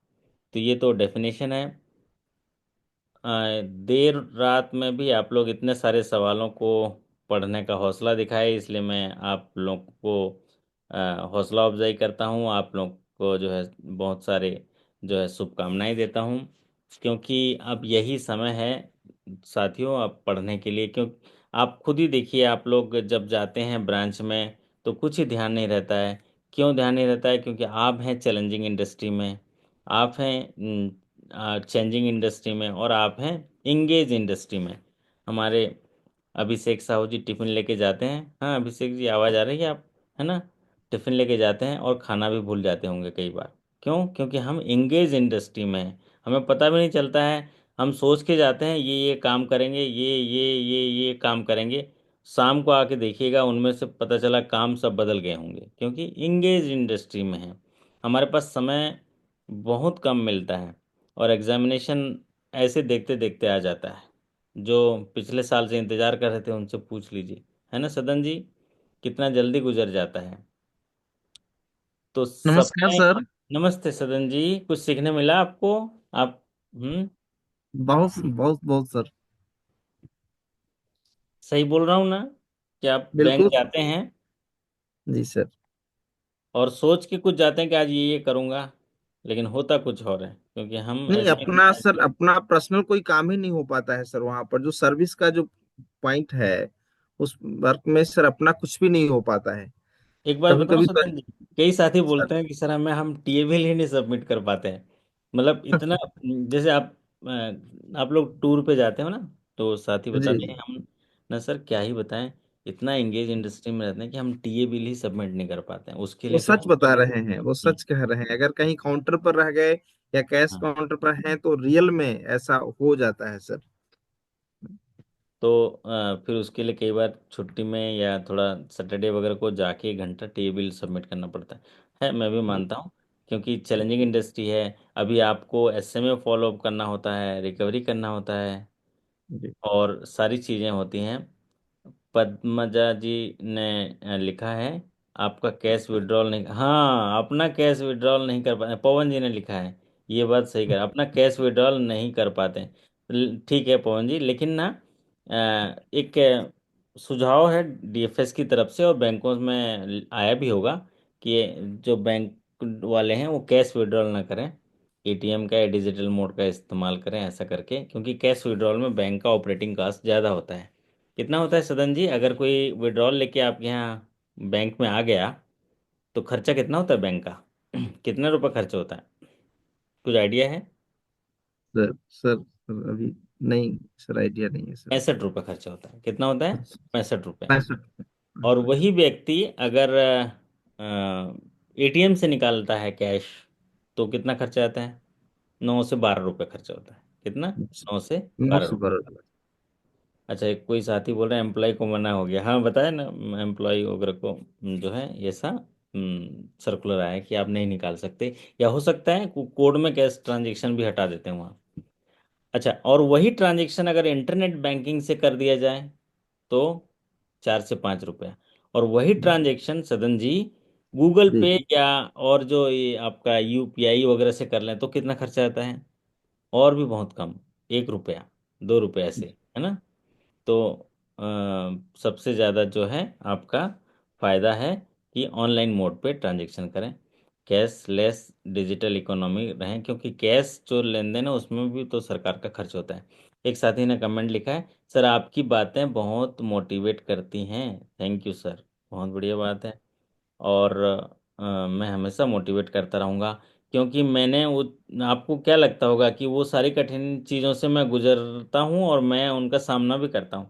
तो ये तो डेफिनेशन है। देर रात में भी आप लोग इतने सारे सवालों को पढ़ने का हौसला दिखाए, इसलिए मैं आप लोग को हौसला अफजाई करता हूँ। आप लोग को जो है बहुत सारे जो है शुभकामनाएं देता हूँ, क्योंकि अब यही समय है साथियों अब पढ़ने के लिए। क्यों, आप खुद ही देखिए, आप लोग जब जाते हैं ब्रांच में तो कुछ ही ध्यान नहीं रहता है। क्यों ध्यान नहीं रहता है? क्योंकि आप हैं चैलेंजिंग इंडस्ट्री में, आप हैं चेंजिंग इंडस्ट्री में, और आप हैं इंगेज इंडस्ट्री में। हमारे अभिषेक साहू जी टिफिन लेके जाते हैं। हाँ अभिषेक जी, आवाज़ आ रही है आप, है ना? टिफिन लेके जाते हैं और खाना भी भूल जाते होंगे कई बार। क्यों? क्योंकि हम इंगेज इंडस्ट्री में हैं, हमें पता भी नहीं चलता है। हम सोच के जाते हैं ये काम करेंगे, ये काम करेंगे, शाम को आके देखिएगा उनमें से पता चला काम सब बदल गए होंगे, क्योंकि इंगेज इंडस्ट्री में है। हमारे पास समय बहुत कम मिलता है और एग्जामिनेशन ऐसे देखते देखते आ जाता है। जो पिछले साल से इंतजार कर रहे थे उनसे पूछ लीजिए, है ना सदन जी, कितना जल्दी गुजर जाता है। तो नमस्कार समय। सर। नमस्ते सदन जी, कुछ सीखने मिला आपको? आप बहुत बहुत बहुत सर। सही बोल रहा हूँ ना कि आप बैंक बिल्कुल सर। जाते हैं जी सर। और सोच के कुछ जाते हैं कि आज ये करूँगा, लेकिन होता कुछ और है, क्योंकि हम नहीं, ऐसे अपना सर अपना पर्सनल कोई काम ही नहीं हो पाता है सर। वहां पर जो सर्विस का जो पॉइंट है, उस वर्क में सर अपना कुछ भी नहीं हो पाता है। एक बात कभी बताऊं कभी तो सदन जी, कई साथी सर। बोलते हैं कि सर हम टीएबीएल ही नहीं सबमिट कर पाते हैं। मतलब इतना, जैसे आप लोग टूर पे जाते हो ना, तो साथी जी बताते जी। हैं हम ना सर क्या ही बताएं, इतना एंगेज इंडस्ट्री में रहते हैं कि हम टीए बिल ही सबमिट नहीं कर पाते हैं, उसके वो लिए तो सच बता रहे हैं, वो हम्म, सच कह रहे हैं। अगर कहीं काउंटर पर रह गए या कैश हाँ। काउंटर पर हैं तो रियल में ऐसा हो जाता है सर। तो फिर उसके लिए कई बार छुट्टी में या थोड़ा सैटरडे वगैरह को जाके 1 घंटा टी बिल सबमिट करना पड़ता है, मैं भी जी मानता हूँ। क्योंकि चैलेंजिंग इंडस्ट्री है। अभी आपको एसएमए फॉलो अप करना होता है, रिकवरी करना होता है, जी और सारी चीज़ें होती हैं। पद्मजा जी ने लिखा है, आपका कैश विड्रॉल नहीं, हाँ, अपना कैश विड्रॉल नहीं कर पाते, पवन जी ने लिखा है। ये बात सही कर, अपना कैश विड्रॉल नहीं कर पाते। ठीक है पवन जी, लेकिन ना एक सुझाव है डीएफएस की तरफ से, और बैंकों में आया भी होगा कि जो बैंक वाले हैं वो कैश विड्रॉल ना करें, एटीएम का या डिजिटल मोड का इस्तेमाल करें, ऐसा करके, क्योंकि कैश विड्रॉल में बैंक का ऑपरेटिंग कॉस्ट ज़्यादा होता है। कितना होता है सदन जी, अगर कोई विड्रॉल लेके आपके यहाँ बैंक में आ गया तो खर्चा कितना होता है बैंक का? कितना रुपये खर्च होता है, कुछ आइडिया है? सर। सर अभी नहीं सर, आइडिया नहीं है सर। 65 रुपये खर्चा होता है, कितना होता है? अच्छा, 65 रुपये। 65। और वही व्यक्ति अगर एटीएम से निकालता है कैश, तो कितना खर्चा आता है? 9 से 12 रुपये खर्चा होता है। कितना? 9 से 12 रुपये। 912। अच्छा, एक कोई साथी बोल रहे हैं एम्प्लॉय को मना हो गया, हाँ बताया ना, एम्प्लॉय वगैरह को जो है ये सा सर्कुलर आया है कि आप नहीं निकाल सकते, या हो सकता है कोड में कैश ट्रांजेक्शन भी हटा देते हैं वहाँ। अच्छा, और वही ट्रांजेक्शन अगर इंटरनेट बैंकिंग से कर दिया जाए तो 4 से 5 रुपये। और वही ट्रांजेक्शन सदन जी गूगल जी पे या और जो ये आपका यूपीआई वगैरह से कर लें तो कितना खर्चा आता है? और भी बहुत कम, 1 रुपया, 2 रुपये ऐसे, है ना? तो अ, सबसे ज़्यादा जो है आपका फ़ायदा है कि ऑनलाइन मोड पे ट्रांजेक्शन करें, कैशलेस डिजिटल इकोनॉमी रहें, क्योंकि कैश जो लेन देन है उसमें भी तो सरकार का खर्च होता है। एक साथी ने कमेंट लिखा है, सर आपकी बातें बहुत मोटिवेट करती हैं। थैंक यू सर, बहुत बढ़िया बात है। और मैं हमेशा मोटिवेट करता रहूँगा, क्योंकि मैंने वो, आपको क्या लगता होगा कि वो सारी कठिन चीज़ों से मैं गुजरता हूँ और मैं उनका सामना भी करता हूँ।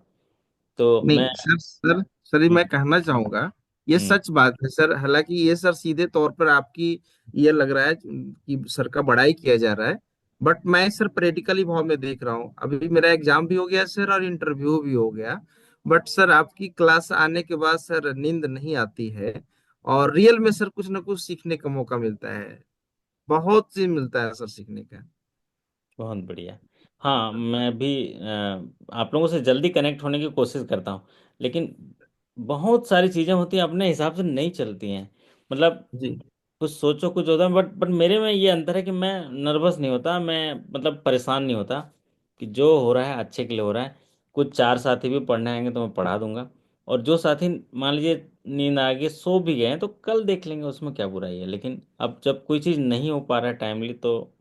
तो मैं नहीं सर, सर ये हम्म, मैं कहना चाहूंगा, ये हम्म, सच बात है सर। हालांकि ये सर सीधे तौर पर आपकी ये लग रहा है कि सर का बड़ाई किया जा रहा है, बट मैं सर प्रैक्टिकली भाव में देख रहा हूँ। अभी मेरा एग्जाम भी हो गया सर और इंटरव्यू भी हो गया, बट सर आपकी क्लास आने के बाद सर नींद नहीं आती है। और रियल में सर कुछ ना कुछ सीखने का मौका मिलता है, बहुत चीज मिलता है सर सीखने का। बहुत बढ़िया। हाँ, मैं भी आप लोगों से जल्दी कनेक्ट होने की कोशिश करता हूँ, लेकिन बहुत सारी चीज़ें होती हैं अपने हिसाब से नहीं चलती हैं। मतलब जी कुछ सोचो कुछ होता है, बट मेरे में ये अंतर है कि मैं नर्वस नहीं होता, मैं मतलब परेशान नहीं होता, कि जो हो रहा है अच्छे के लिए हो रहा है। कुछ चार साथी भी पढ़ने आएंगे तो मैं पढ़ा दूंगा, और जो साथी मान लीजिए नींद आ गई सो भी गए हैं तो कल देख लेंगे, उसमें क्या बुराई है। लेकिन अब जब कोई चीज़ नहीं हो पा रहा है टाइमली, तो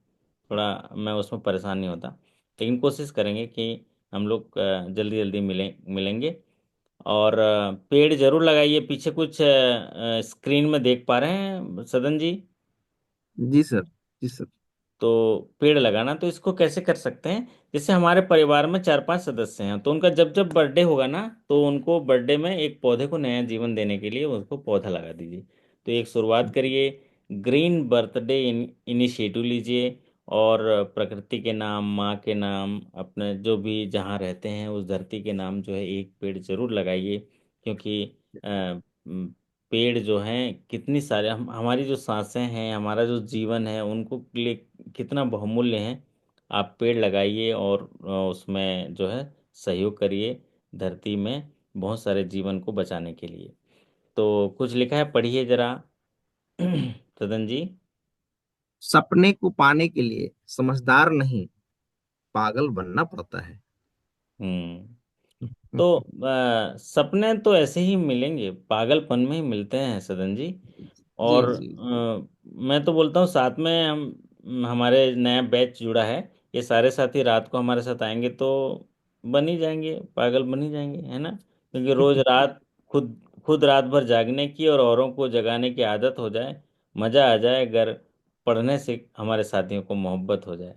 थोड़ा मैं उसमें परेशान नहीं होता। लेकिन कोशिश करेंगे कि हम लोग जल्दी जल्दी मिलेंगे। और पेड़ जरूर लगाइए, पीछे कुछ स्क्रीन में देख पा रहे हैं सदन जी? जी सर। जी सर। तो पेड़ लगाना, तो इसको कैसे कर सकते हैं? जैसे हमारे परिवार में 4-5 सदस्य हैं, तो उनका जब जब बर्थडे होगा ना, तो उनको बर्थडे में एक पौधे को नया जीवन देने के लिए उसको पौधा लगा दीजिए। तो एक शुरुआत करिए, ग्रीन बर्थडे इनिशिएटिव लीजिए, और प्रकृति के नाम, माँ के नाम, अपने जो भी जहाँ रहते हैं उस धरती के नाम जो है एक पेड़ जरूर लगाइए। क्योंकि पेड़ जो हैं कितनी सारे हमारी जो सांसें हैं, हमारा जो जीवन है, उनको लिए कितना बहुमूल्य है। आप पेड़ लगाइए और उसमें जो है सहयोग करिए धरती में बहुत सारे जीवन को बचाने के लिए। तो कुछ लिखा है, पढ़िए जरा सदन जी। सपने को पाने के लिए समझदार नहीं, पागल बनना पड़ता है। हम्म। तो सपने तो ऐसे ही मिलेंगे, पागलपन में ही मिलते हैं सदन जी। जी और जी मैं तो बोलता हूँ साथ में हम हमारे नया बैच जुड़ा है, ये सारे साथी रात को हमारे साथ आएंगे तो बन ही जाएंगे, पागल बन ही जाएंगे, है ना? क्योंकि रोज रात खुद खुद रात भर जागने की और औरों को जगाने की आदत हो जाए, मज़ा आ जाए अगर पढ़ने से हमारे साथियों को मोहब्बत हो जाए,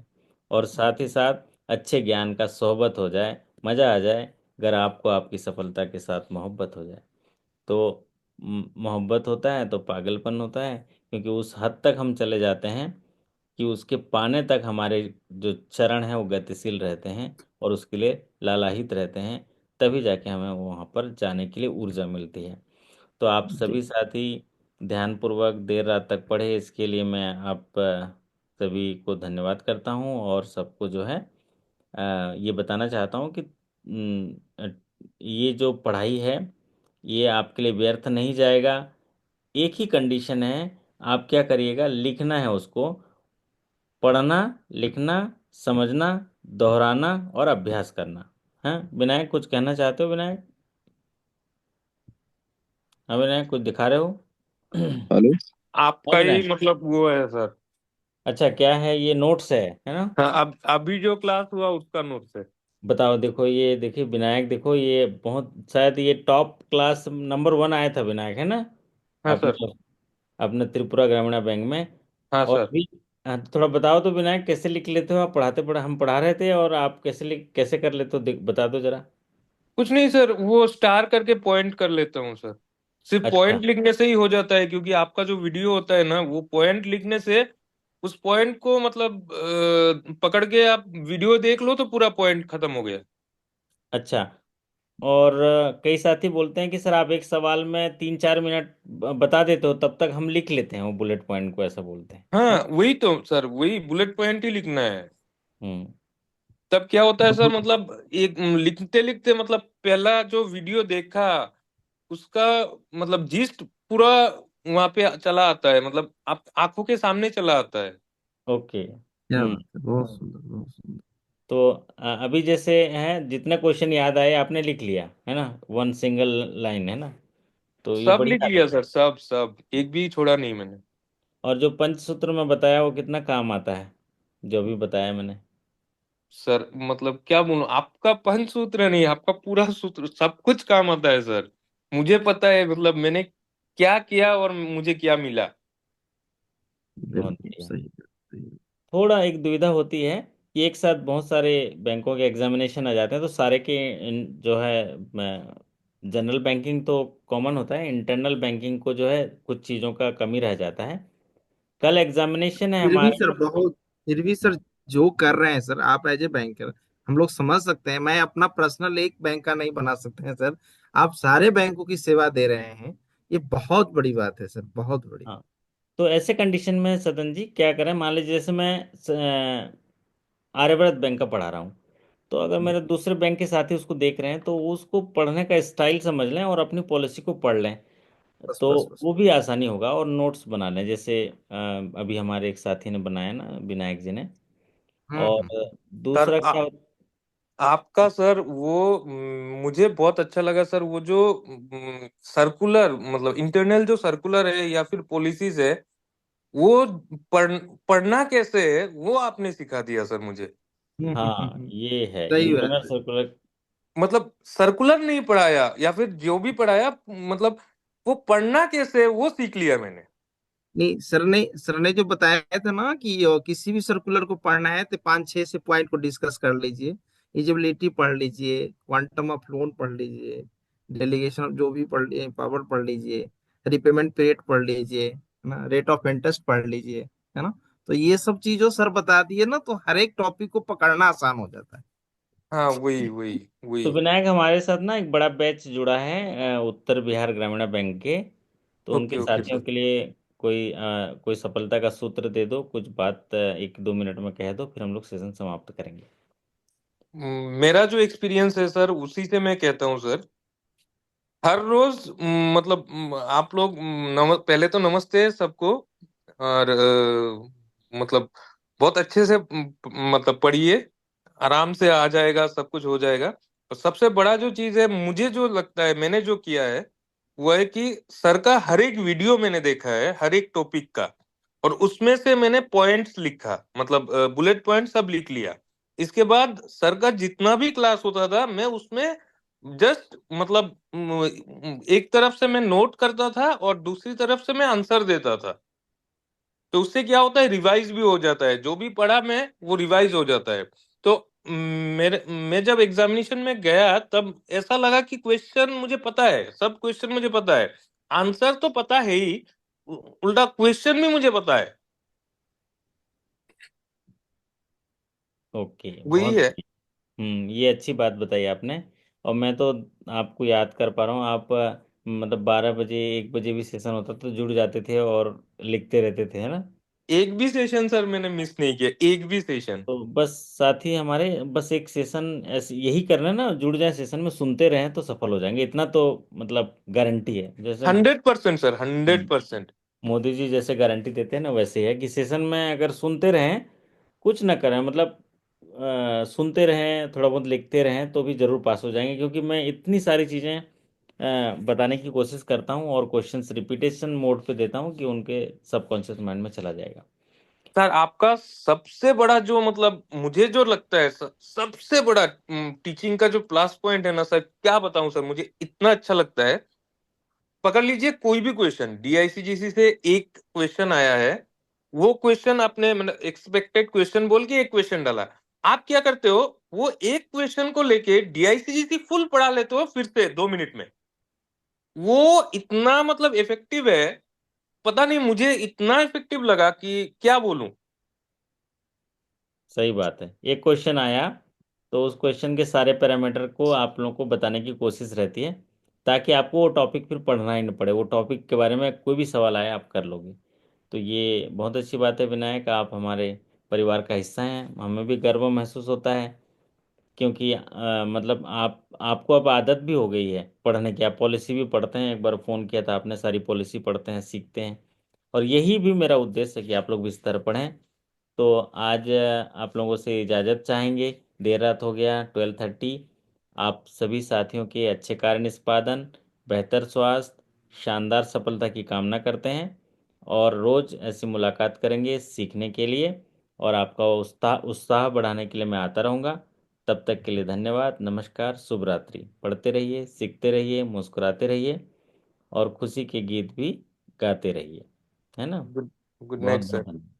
और साथ ही साथ अच्छे ज्ञान का सोहबत हो जाए, मज़ा आ जाए। अगर आपको आपकी सफलता के साथ मोहब्बत हो जाए तो मोहब्बत होता है तो पागलपन होता है, क्योंकि उस हद तक हम चले जाते हैं कि उसके पाने तक हमारे जो चरण हैं वो गतिशील रहते हैं और उसके लिए लालायित रहते हैं, तभी जाके हमें वहाँ पर जाने के लिए ऊर्जा मिलती है। तो आप जी सभी साथी ध्यानपूर्वक देर रात तक पढ़े, इसके लिए मैं आप सभी को धन्यवाद करता हूँ और सबको जो है ये बताना चाहता हूँ कि ये जो पढ़ाई है ये आपके लिए व्यर्थ नहीं जाएगा। एक ही कंडीशन है, आप क्या करिएगा, लिखना है उसको, पढ़ना, लिखना, समझना, दोहराना और अभ्यास करना है। विनायक कुछ कहना चाहते हो विनायक? हाँ विनायक, कुछ दिखा रहे हो? हेलो। हाँ आपका ही विनायक। मतलब वो है सर। अच्छा, क्या है ये? नोट्स है ना? हाँ, अब अभी जो क्लास हुआ उसका नोट्स है। बताओ, देखो ये देखिए विनायक, देखो ये बहुत शायद ये टॉप क्लास नंबर 1 आया था विनायक, है ना? हाँ सर। अपने अपने त्रिपुरा ग्रामीण बैंक में। हाँ और सर। अभी हाँ, तो थोड़ा बताओ तो विनायक, कैसे लिख लेते हो आप? पढ़ाते पढ़ा हम पढ़ा रहे थे और आप कैसे कैसे कर लेते हो, बता दो जरा। कुछ नहीं सर, वो स्टार करके पॉइंट कर लेता हूँ सर। सिर्फ अच्छा। पॉइंट लिखने से ही हो जाता है, क्योंकि आपका जो वीडियो होता है ना, वो पॉइंट लिखने से उस पॉइंट को मतलब पकड़ के आप वीडियो देख लो तो पूरा पॉइंट खत्म हो गया। अच्छा। और कई साथी बोलते हैं कि सर आप एक सवाल में 3-4 मिनट बता देते हो, तब तक हम लिख लेते हैं वो बुलेट पॉइंट को, ऐसा बोलते हैं, है हाँ, ना? वही तो सर, वही बुलेट पॉइंट ही लिखना है। हम्म। तब क्या होता है सर, मतलब एक लिखते लिखते मतलब पहला जो वीडियो देखा उसका मतलब जिस्ट पूरा वहां पे चला आता है, मतलब आप आंखों के सामने चला आता है। ओके। क्या बात है, बहुत सुंदर बहुत सुंदर। तो अभी जैसे हैं, जितने क्वेश्चन याद आए आपने लिख लिया है ना, 1 सिंगल लाइन, है ना? तो ये सब लिख बढ़िया है। लिया सर, सब सब एक भी छोड़ा नहीं मैंने। और जो पंचसूत्र में बताया वो कितना काम आता है, जो भी बताया मैंने? सर मतलब क्या बोलूं, आपका पंचसूत्र नहीं, आपका पूरा सूत्र सब कुछ काम आता है सर। मुझे पता है मतलब मैंने क्या किया और मुझे क्या मिला। बहुत बिल्कुल बढ़िया। सही सही। थोड़ा एक दुविधा होती है कि एक साथ बहुत सारे बैंकों के एग्जामिनेशन आ जाते हैं, तो सारे के जो है जनरल बैंकिंग तो कॉमन होता है, इंटरनल बैंकिंग को जो है कुछ चीज़ों का कमी रह जाता है। कल एग्जामिनेशन है फिर भी हमारा। सर बहुत, फिर भी सर जो कर रहे हैं सर आप एज ए बैंकर, हम लोग समझ सकते हैं। मैं अपना पर्सनल एक बैंक का नहीं बना सकते हैं सर, आप सारे बैंकों की सेवा दे रहे हैं, ये बहुत बड़ी बात है सर, बहुत बड़ी। हाँ, तो ऐसे कंडीशन में सदन जी क्या करें, मान लीजिए जैसे मैं आर्यव्रत बैंक का पढ़ा रहा हूँ, तो अगर मेरे दूसरे बैंक के साथी उसको देख रहे हैं तो वो उसको पढ़ने का स्टाइल समझ लें और अपनी पॉलिसी को पढ़ लें, बस तो बस बस। वो भी आसानी होगा। और नोट्स बना लें, जैसे अभी हमारे एक साथी ने बनाया ना, विनायक जी ने। और सर दूसरा क्या आपका सर वो मुझे बहुत अच्छा लगा सर, वो जो सर्कुलर मतलब इंटरनल जो सर्कुलर है या फिर पॉलिसीज है, वो पढ़ना कैसे है वो आपने सिखा दिया सर मुझे। हाँ, ये है सही बात इंटरनल है। सर्कुलर। मतलब सर्कुलर नहीं पढ़ाया या फिर जो भी पढ़ाया, मतलब वो पढ़ना कैसे है वो सीख लिया मैंने। नहीं, सर ने जो बताया था ना कि किसी भी सर्कुलर को पढ़ना है तो 5-6 से पॉइंट को डिस्कस कर लीजिए। एलिजिबिलिटी पढ़ लीजिए, क्वांटम ऑफ लोन पढ़ लीजिए, डेलीगेशन ऑफ जो भी पढ़ लीजिए, पावर पढ़ लीजिए, रिपेमेंट पीरियड पढ़ लीजिए, है ना, रेट ऑफ इंटरेस्ट पढ़ लीजिए, है ना। तो ये सब चीजों सर बता दिए ना, तो हर एक टॉपिक को पकड़ना आसान हो जाता है। हाँ, वही वही तो वही। विनायक, हमारे साथ ना एक बड़ा बैच जुड़ा है उत्तर बिहार ग्रामीण बैंक के, तो उनके ओके ओके साथियों सर। के लिए कोई सफलता का सूत्र दे दो, कुछ बात 1-2 मिनट में कह दो, फिर हम लोग सेशन समाप्त करेंगे। मेरा जो एक्सपीरियंस है सर उसी से मैं कहता हूँ सर। हर रोज मतलब आप लोग पहले तो नमस्ते सबको। और मतलब बहुत अच्छे से मतलब पढ़िए, आराम से आ जाएगा, सब कुछ हो जाएगा। और सबसे बड़ा जो चीज है, मुझे जो लगता है मैंने जो किया है वो है कि सर का हर एक वीडियो मैंने देखा है, हर एक टॉपिक का, और उसमें से मैंने पॉइंट्स लिखा, मतलब बुलेट पॉइंट सब लिख लिया। इसके बाद सर का जितना भी क्लास होता था मैं उसमें जस्ट मतलब एक तरफ से मैं नोट करता था और दूसरी तरफ से मैं आंसर देता था। तो उससे क्या होता है, रिवाइज भी हो जाता है, जो भी पढ़ा मैं वो रिवाइज हो जाता है। तो मैं जब एग्जामिनेशन में गया तब ऐसा लगा कि क्वेश्चन मुझे पता है, सब क्वेश्चन मुझे पता है, आंसर तो पता है ही, उल्टा क्वेश्चन भी मुझे पता है। ओके, वही बहुत है। बढ़िया। ये अच्छी बात बताई आपने। और मैं तो आपको याद कर पा रहा हूँ, आप मतलब 12 बजे 1 बजे भी सेशन होता तो जुड़ जाते थे और लिखते रहते थे, है ना? एक भी सेशन सर मैंने मिस नहीं किया, एक भी सेशन। तो बस साथी हमारे, बस एक सेशन ऐसे यही करना है ना, जुड़ जाए सेशन में, सुनते रहें तो सफल हो जाएंगे, इतना तो मतलब गारंटी है। जैसे 100% सर, 100%। मोदी जी जैसे गारंटी देते हैं ना, वैसे ही है कि सेशन में अगर सुनते रहें, कुछ ना करें, मतलब सुनते रहें, थोड़ा बहुत लिखते रहें, तो भी जरूर पास हो जाएंगे। क्योंकि मैं इतनी सारी चीज़ें बताने की कोशिश करता हूँ और क्वेश्चंस रिपीटेशन मोड पे देता हूँ कि उनके सबकॉन्शियस माइंड में चला जाएगा। सर आपका सबसे बड़ा जो मतलब मुझे जो लगता है सर, सबसे बड़ा टीचिंग का जो प्लस पॉइंट है ना सर, क्या बताऊं सर, मुझे इतना अच्छा लगता है। पकड़ लीजिए कोई भी क्वेश्चन, डीआईसीजीसी से एक क्वेश्चन आया है, वो क्वेश्चन आपने मतलब एक्सपेक्टेड क्वेश्चन बोल के एक क्वेश्चन डाला, आप क्या करते हो, वो एक क्वेश्चन को लेके डीआईसीजीसी फुल पढ़ा लेते हो फिर से 2 मिनट में। वो इतना मतलब इफेक्टिव है, पता नहीं मुझे इतना इफेक्टिव लगा कि क्या बोलूं। सही बात है। एक क्वेश्चन आया तो उस क्वेश्चन के सारे पैरामीटर को आप लोगों को बताने की कोशिश रहती है, ताकि आपको वो टॉपिक फिर पढ़ना ही न पड़े। वो टॉपिक के बारे में कोई भी सवाल आए आप कर लोगे। तो ये बहुत अच्छी बात है विनायक, आप हमारे परिवार का हिस्सा हैं, हमें भी गर्व महसूस होता है। क्योंकि मतलब आपको अब आदत भी हो गई है पढ़ने की, आप पॉलिसी भी पढ़ते हैं। एक बार फ़ोन किया था आपने, सारी पॉलिसी पढ़ते हैं, सीखते हैं। और यही भी मेरा उद्देश्य है कि आप लोग भी इस तरह पढ़ें। तो आज आप लोगों से इजाज़त चाहेंगे, देर रात हो गया, 12:30। आप सभी साथियों के अच्छे कार्य निष्पादन, बेहतर स्वास्थ्य, शानदार सफलता की कामना करते हैं। और रोज़ ऐसी मुलाकात करेंगे सीखने के लिए, और आपका उत्साह उत्साह बढ़ाने के लिए मैं आता रहूँगा। तब तक के लिए धन्यवाद, नमस्कार, शुभ रात्रि। पढ़ते रहिए, सीखते रहिए, मुस्कुराते रहिए, और खुशी के गीत भी गाते रहिए, है ना? गुड गुड बहुत नाइट बहुत सर। धन्यवाद।